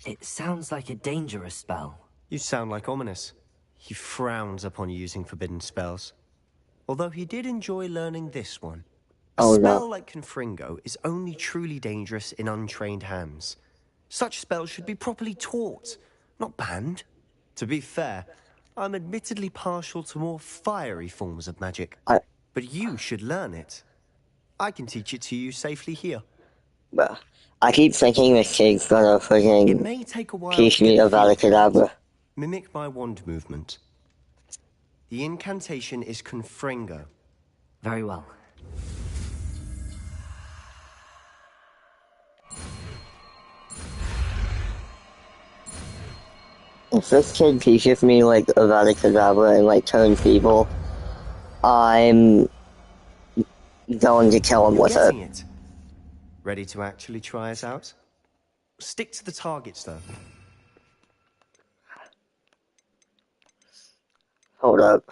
It sounds like a dangerous spell. You sound like Ominous. He frowns upon using forbidden spells. Although he did enjoy learning this one. A Oh, spell no. like Confringo is only truly dangerous in untrained hands. Such spells should be properly taught, not banned. To be fair, I'm admittedly partial to more fiery forms of magic. But you should learn it. I can teach it to you safely here. But I keep thinking this kid's gonna It freaking may take a while teach to me get the about feel a for it. cadabra. Mimic my wand movement. The incantation is Confringo. Very well. If this kid teaches me, like, Avada Kedavra and, like, turns evil, I'm going to kill him with it. Getting it. Ready to actually try us out? Stick to the targets, though. Hold up.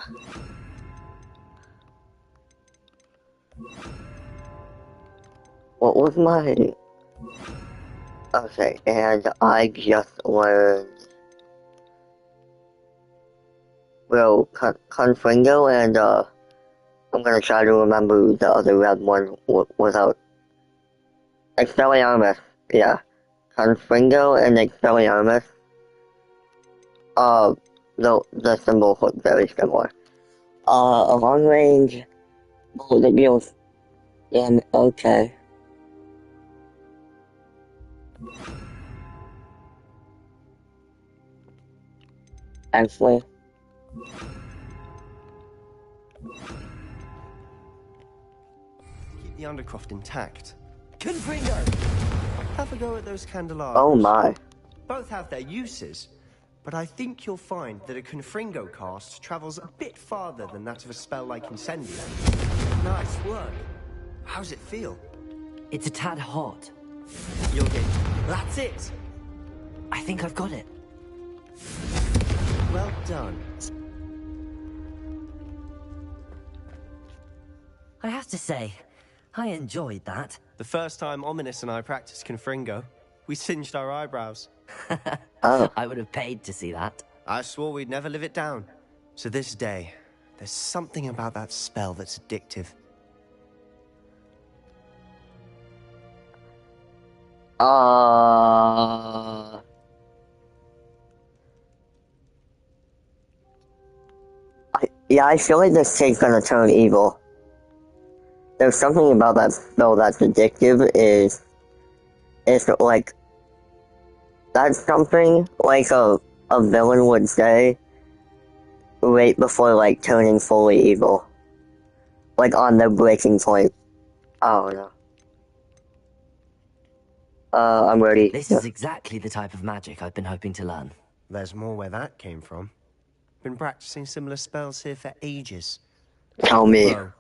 What was my... Okay, and I just learned... Well, Confringo and, I'm gonna try to remember the other red one without... Expelliarmus, yeah. Confringo and Expelliarmus. The symbols look very similar. A long range bullet that deals... Yeah, okay. Actually... Keep the Undercroft intact. Confringo! Have a go at those candelabras. Oh my. Both have their uses, but I think you'll find that a Confringo cast travels a bit farther than that of a spell like Incendio. Nice work. How's it feel? It's a tad hot. You'll get... That's it! I think I've got it. Well done. I have to say, I enjoyed that. The first time Ominous and I practiced Confringo, we singed our eyebrows. Oh. I would have paid to see that. I swore we'd never live it down. To this day, there's something about that spell that's addictive. Yeah, I feel like this kid's gonna turn evil. There's something about that spell that's addictive, it's like, that's something like a villain would say right before, like, turning fully evil. Like, on the breaking point. I don't know. I'm ready. This is exactly the type of magic I've been hoping to learn. There's more where that came from. Been practicing similar spells here for ages. Tell me. Bro,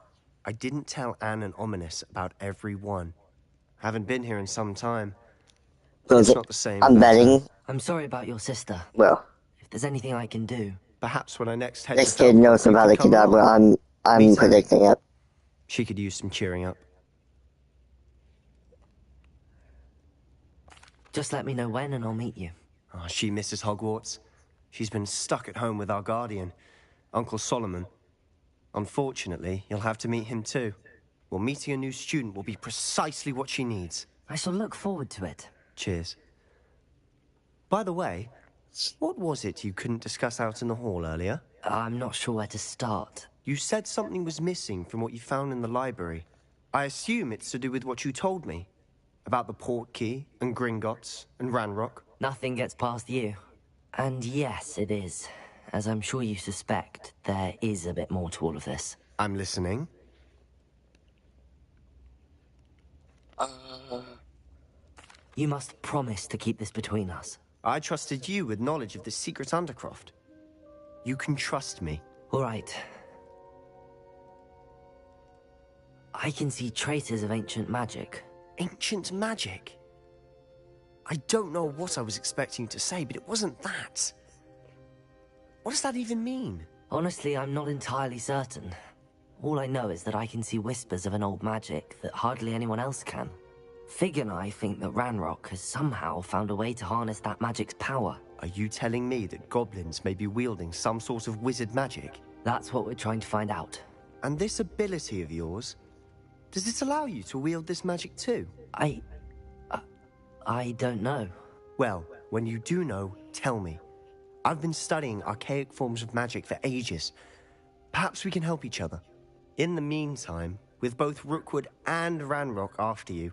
I didn't tell Anne and Ominous about every one. Haven't been here in some time. It's not the same. I'm betting. I'm sorry about your sister. Well. If there's anything I can do. Perhaps when I next head This kid knows about the Kedavra. I'm predicting it. She could use some cheering up. Just let me know when and I'll meet you. Oh, she misses Hogwarts. She's been stuck at home with our guardian, Uncle Solomon. Unfortunately, you'll have to meet him too. Well, meeting a new student will be precisely what she needs. I shall look forward to it. Cheers. By the way, what was it you couldn't discuss out in the hall earlier? I'm not sure where to start. You said something was missing from what you found in the library. I assume it's to do with what you told me. About the port key, and Gringotts, and Ranrock. Nothing gets past you. And yes, it is. As I'm sure you suspect, there is a bit more to all of this. I'm listening. You must promise to keep this between us. I trusted you with knowledge of the secret Undercroft. You can trust me. All right. I can see traces of ancient magic. Ancient magic? I don't know what I was expecting to say, but it wasn't that. What does that even mean? Honestly, I'm not entirely certain. All I know is that I can see whispers of an old magic that hardly anyone else can. Fig and I think that Ranrock has somehow found a way to harness that magic's power. Are you telling me that goblins may be wielding some sort of wizard magic? That's what we're trying to find out. And this ability of yours, does it allow you to wield this magic too? I don't know. Well, when you do know, tell me. I've been studying archaic forms of magic for ages. Perhaps we can help each other. In the meantime, with both Rookwood and Ranrock after you,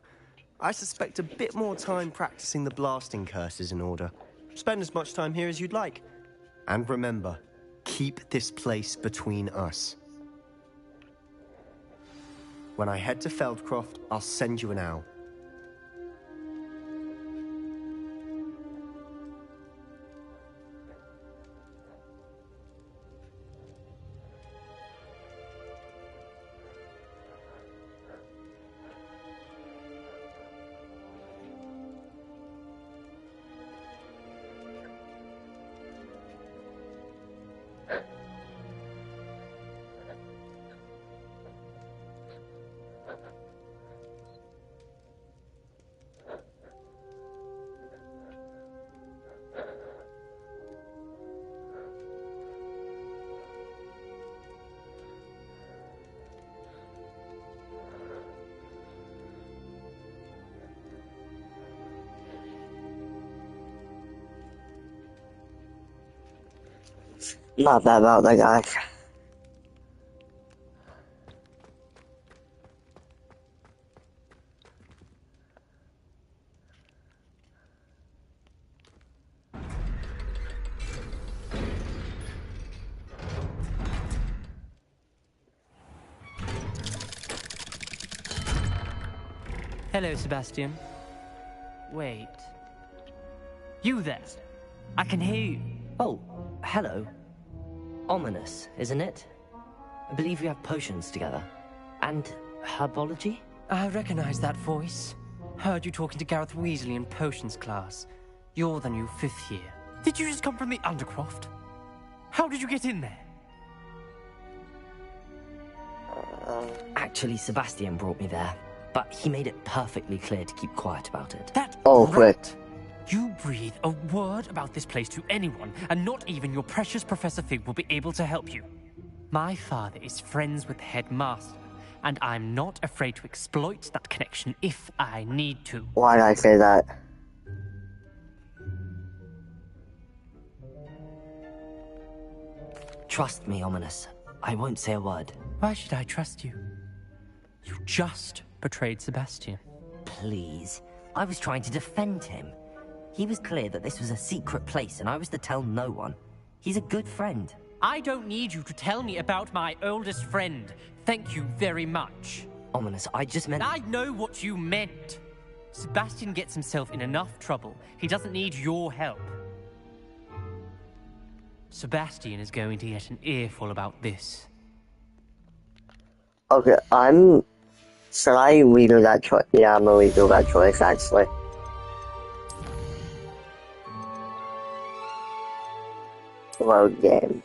I suspect a bit more time practicing the blasting curse is in order. Spend as much time here as you'd like. And remember, keep this place between us. When I head to Feldcroft, I'll send you an owl. Not that about that, guys. Hello, Sebastian. Wait. You there? I can hear you. Oh, hello. Ominous, isn't it? I believe we have potions together. And herbology? I recognize that voice. Heard you talking to Gareth Weasley in potions class. You're the new 5th year. Did you just come from the Undercroft? How did you get in there? Actually, Sebastian brought me there. But he made it perfectly clear to keep quiet about it. That great. You breathe a word about this place to anyone, and not even your precious Professor Fig will be able to help you. My father is friends with the headmaster, and I'm not afraid to exploit that connection if I need to. Why did I say that? Trust me, Ominous. I won't say a word. Why should I trust you? You just betrayed Sebastian. Please. I was trying to defend him. He was clear that this was a secret place and I was to tell no one. He's a good friend. I don't need you to tell me about my oldest friend. Thank you very much. Ominous, I just meant... I know what you meant. Sebastian gets himself in enough trouble. He doesn't need your help. Sebastian is going to get an earful about this. Okay, should I redo that choice? Yeah, I'm gonna redo that choice, actually. Load game.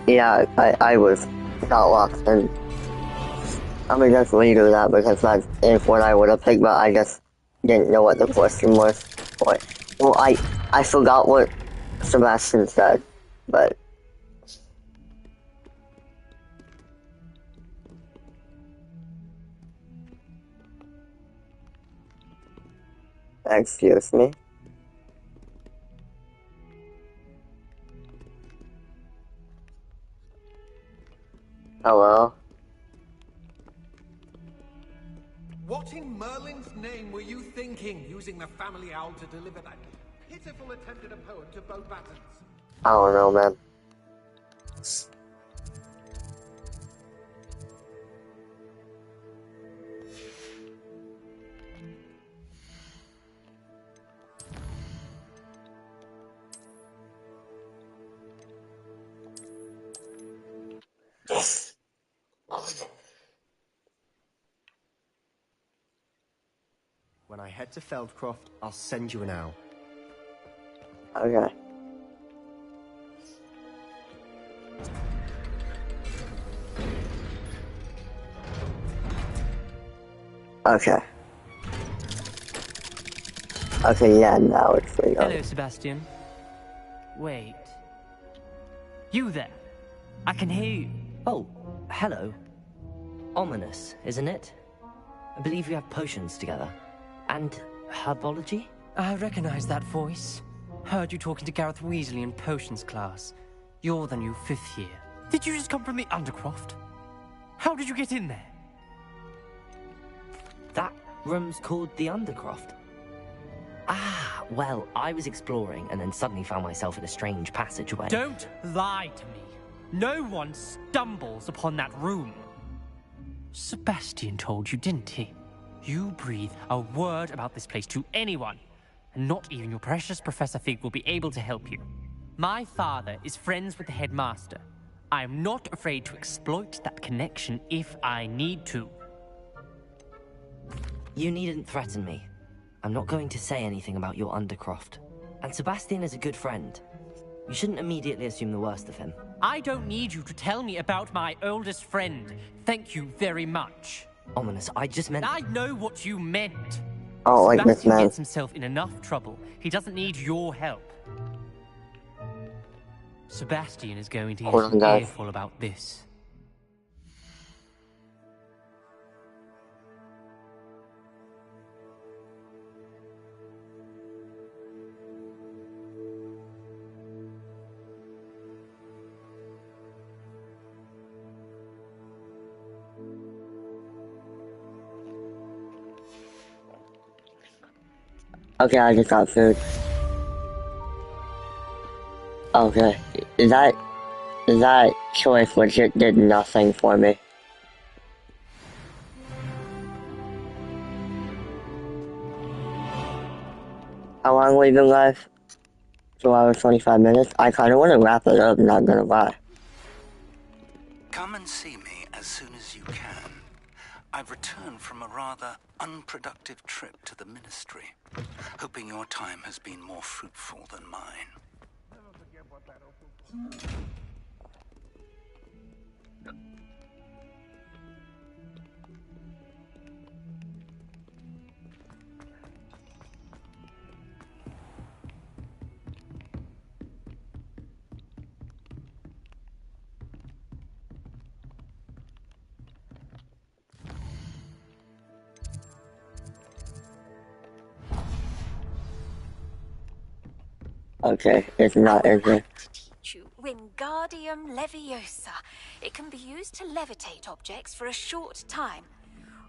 Yeah, I was not locked in. I'm gonna just redo that because that is what I would have picked, but I just didn't know what the question was. Well, I forgot what Sebastian said, but... Excuse me? Hello? What in Merlin's name were you thinking, using the family owl to deliver that pitiful attempt at a poem to Beau Battens? I don't know, man. When I head to Feldcroft, I'll send you an owl. Okay. Okay. Okay, yeah, now it's free. Hello, Sebastian. Wait. You there? I can hear you. Oh, hello. Ominous, isn't it? I believe we have potions together. And Herbology? I recognize that voice. Heard you talking to Gareth Weasley in potions class. You're the new 5th year. Did you just come from the Undercroft? How did you get in there? That room's called the Undercroft. Ah, well, I was exploring and then suddenly found myself in a strange passageway. Don't lie to me. No one stumbles upon that room. Sebastian told you, didn't he? You breathe a word about this place to anyone, and not even your precious Professor Fig will be able to help you. My father is friends with the headmaster. I am not afraid to exploit that connection if I need to. You needn't threaten me. I'm not going to say anything about your Undercroft. And Sebastian is a good friend. You shouldn't immediately assume the worst of him. I don't need you to tell me about my oldest friend. Thank you very much. Ominous, I just meant... I know what you meant. Oh, like this Sebastian man. gets himself in enough trouble. He doesn't need your help. Sebastian is going to Hold on, get an guys. earful about this. Okay, I just got food. Okay, that choice legit did nothing for me. How long have we been live? 2 hours, 25 minutes. I kinda wanna wrap it up, not gonna lie. Come and see me as soon as you can. I've returned from a rather unproductive trip to the Ministry, hoping your time has been more fruitful than mine. Okay, it's not, is it? Wingardium Leviosa. It can be used to levitate objects for a short time.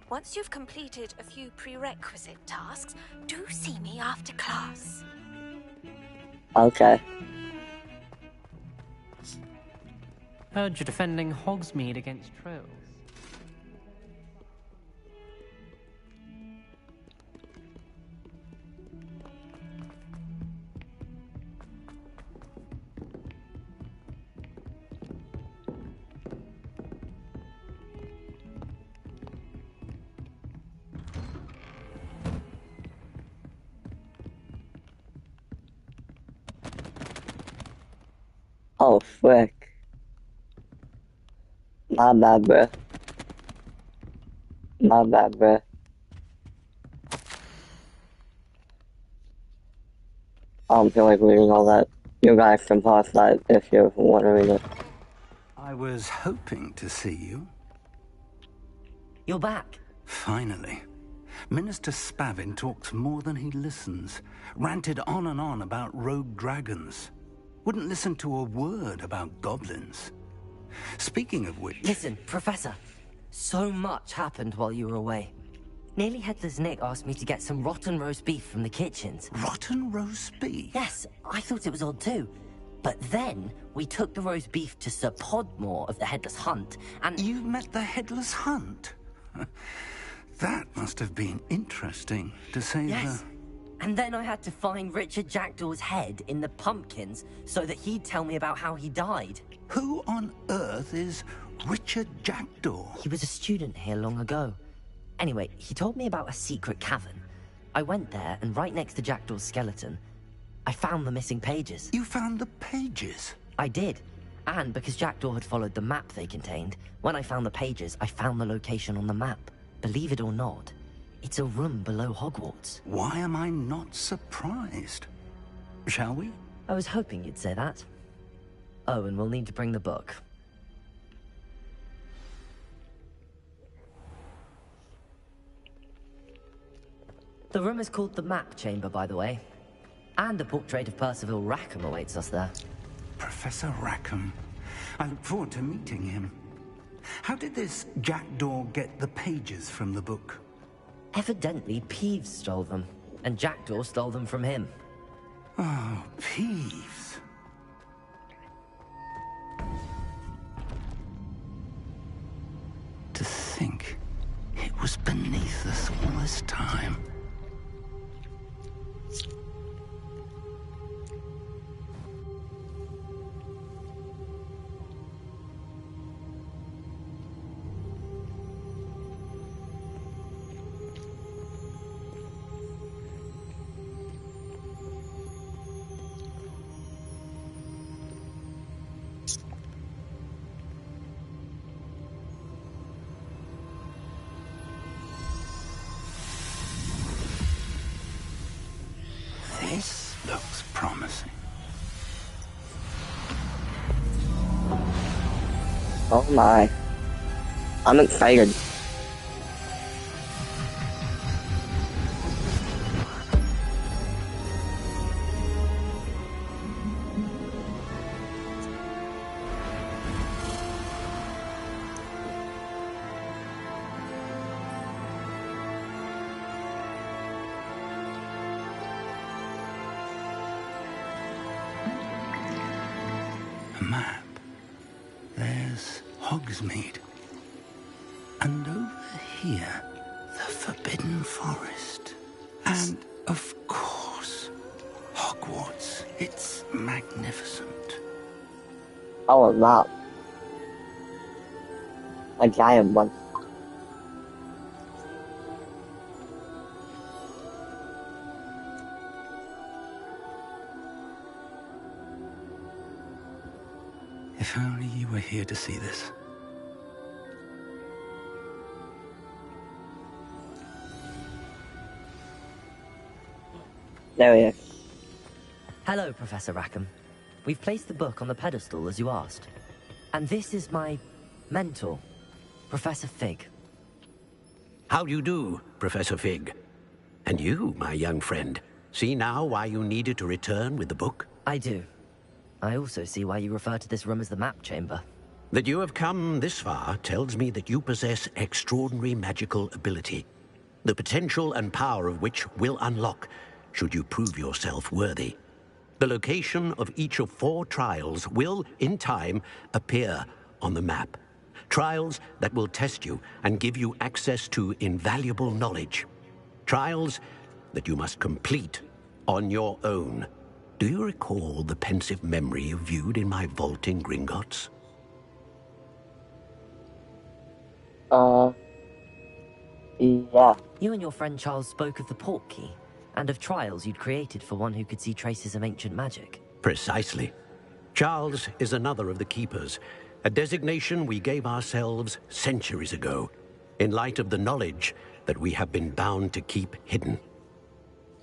Once you've completed a few prerequisite tasks, do see me after class. Okay. Heard you're defending Hogsmeade against trolls. Oh, frick. My bad, bruh. My bad, bruh. I don't feel like reading all that. You guys can pause that if you want to read it. I was hoping to see you. You're back. Finally. Minister Spavin talks more than he listens. Ranted on and on about rogue dragons. Wouldn't listen to a word about goblins. Speaking of which... Listen, Professor. So much happened while you were away. Nearly Headless Nick asked me to get some rotten roast beef from the kitchens. Rotten roast beef? Yes, I thought it was odd too. But then, we took the roast beef to Sir Podmore of the Headless Hunt, and... You met the Headless Hunt? That must have been interesting, to say Yes. And then I had to find Richard Jackdaw's head in the pumpkins so that he'd tell me about how he died. Who on earth is Richard Jackdaw? He was a student here long ago. Anyway, he told me about a secret cavern. I went there, and right next to Jackdaw's skeleton, I found the missing pages. You found the pages? I did. And because Jackdaw had followed the map they contained, when I found the pages, I found the location on the map. Believe it or not, it's a room below Hogwarts. Why am I not surprised? Shall we? I was hoping you'd say that. Oh, and we'll need to bring the book. The room is called the Map Chamber, by the way. And a portrait of Percival Rackham awaits us there. Professor Rackham. I look forward to meeting him. How did this Jackdaw get the pages from the book? Evidently, Peeves stole them, and Jackdaw stole them from him. Oh, Peeves. To think it was beneath us all this time. This looks promising. Oh my. I'm excited. A map. There's Hogsmeade. And over here, the Forbidden Forest. And, of course, Hogwarts. It's magnificent. Oh, a map. A giant one. If only you were here to see this. There he is. Hello, Professor Rackham. We've placed the book on the pedestal, as you asked. And this is my mentor, Professor Fig. How do you do, Professor Fig? And you, my young friend, see now why you needed to return with the book? I do. I also see why you refer to this room as the Map Chamber. That you have come this far tells me that you possess extraordinary magical ability, the potential and power of which will unlock should you prove yourself worthy. The location of each of 4 trials will, in time, appear on the map. Trials that will test you and give you access to invaluable knowledge. Trials that you must complete on your own. Do you recall the pensive memory you viewed in my vault in Gringotts? Yeah. You and your friend Charles spoke of the Portkey, and of trials you'd created for one who could see traces of ancient magic. Precisely. Charles is another of the Keepers, a designation we gave ourselves centuries ago, in light of the knowledge that we have been bound to keep hidden.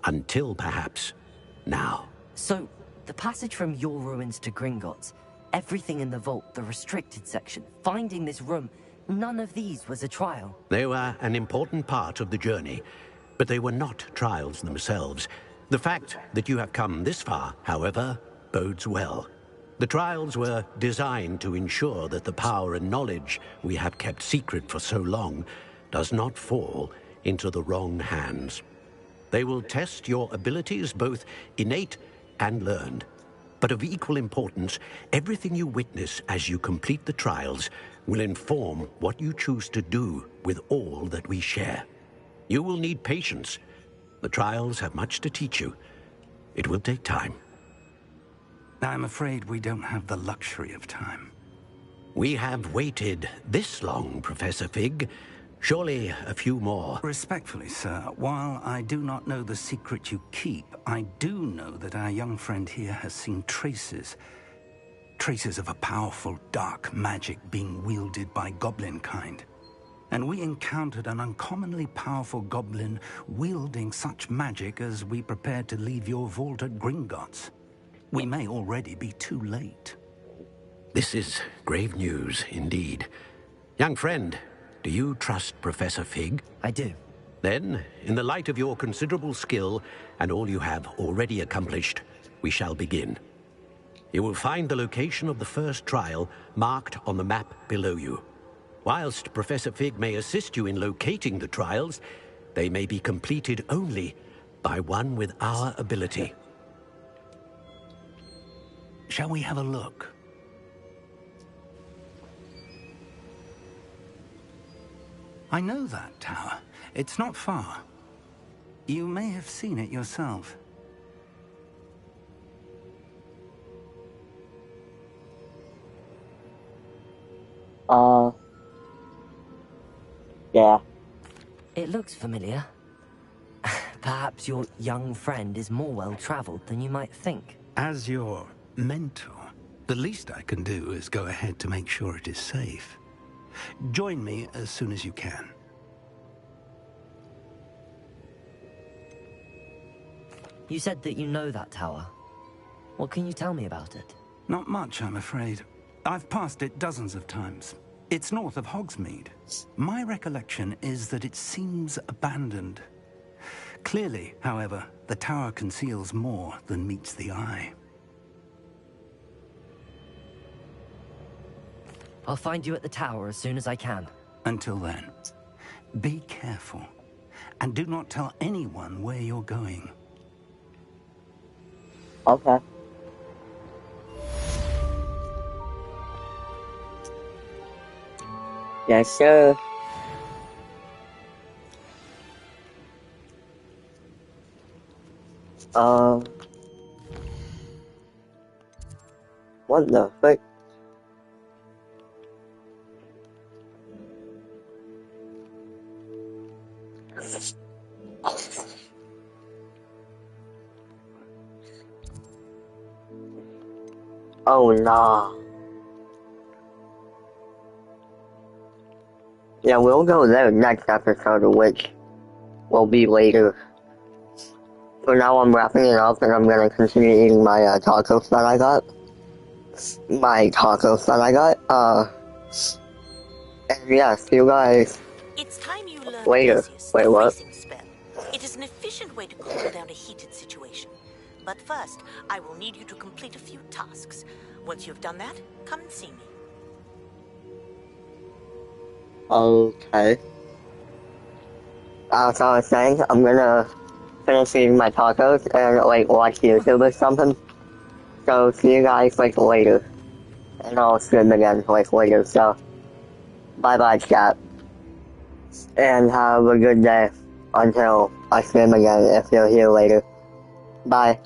Until, perhaps, now. So, the passage from your ruins to Gringotts, everything in the vault, the restricted section, finding this room, none of these was a trial. They were an important part of the journey, but they were not trials themselves. The fact that you have come this far, however, bodes well. The trials were designed to ensure that the power and knowledge we have kept secret for so long does not fall into the wrong hands. They will test your abilities, both innate and learned. But of equal importance, everything you witness as you complete the trials will inform what you choose to do with all that we share. You will need patience. The trials have much to teach you. It will take time. I'm afraid we don't have the luxury of time. We have waited this long, Professor Fig. Surely a few more. Respectfully, sir, while I do not know the secret you keep, I do know that our young friend here has seen traces. Traces of a powerful dark magic being wielded by goblin kind. And we encountered an uncommonly powerful goblin wielding such magic as we prepared to leave your vault at Gringotts. We may already be too late. This is grave news, indeed. Young friend, do you trust Professor Fig? I do. Then, in the light of your considerable skill and all you have already accomplished, we shall begin. You will find the location of the first trial marked on the map below you. Whilst Professor Fig may assist you in locating the trials, they may be completed only by one with our ability. Shall we have a look? I know that tower. It's not far. You may have seen it yourself. Yeah. It looks familiar. Perhaps your young friend is more well-traveled than you might think. As your mentor, the least I can do is go ahead to make sure it is safe. Join me as soon as you can. You said that you know that tower. What can you tell me about it? Not much, I'm afraid. I've passed it dozens of times. It's north of Hogsmeade. My recollection is that it seems abandoned. Clearly, however, the tower conceals more than meets the eye. I'll find you at the tower as soon as I can. Until then, be careful, and do not tell anyone where you're going. Okay. Yes, sir. What the frick? Oh, nah. Yeah, we'll go there next episode, which will be later. For now, I'm wrapping it up, and I'm gonna continue eating my tacos that I got. And yeah, see you guys It's time you learn later. Theseus, Wait, the what? freezing spell. It is an efficient way to cool down a heated situation. But first, I will need you to complete a few tasks. Once you've done that, come and see me. Okay. So I was saying, I'm gonna finish eating my tacos and, like, watch YouTube or something. So, see you guys, like, later. And I'll stream again, like, later, so. Bye-bye, chat. And have a good day until I stream again if you're here later. Bye.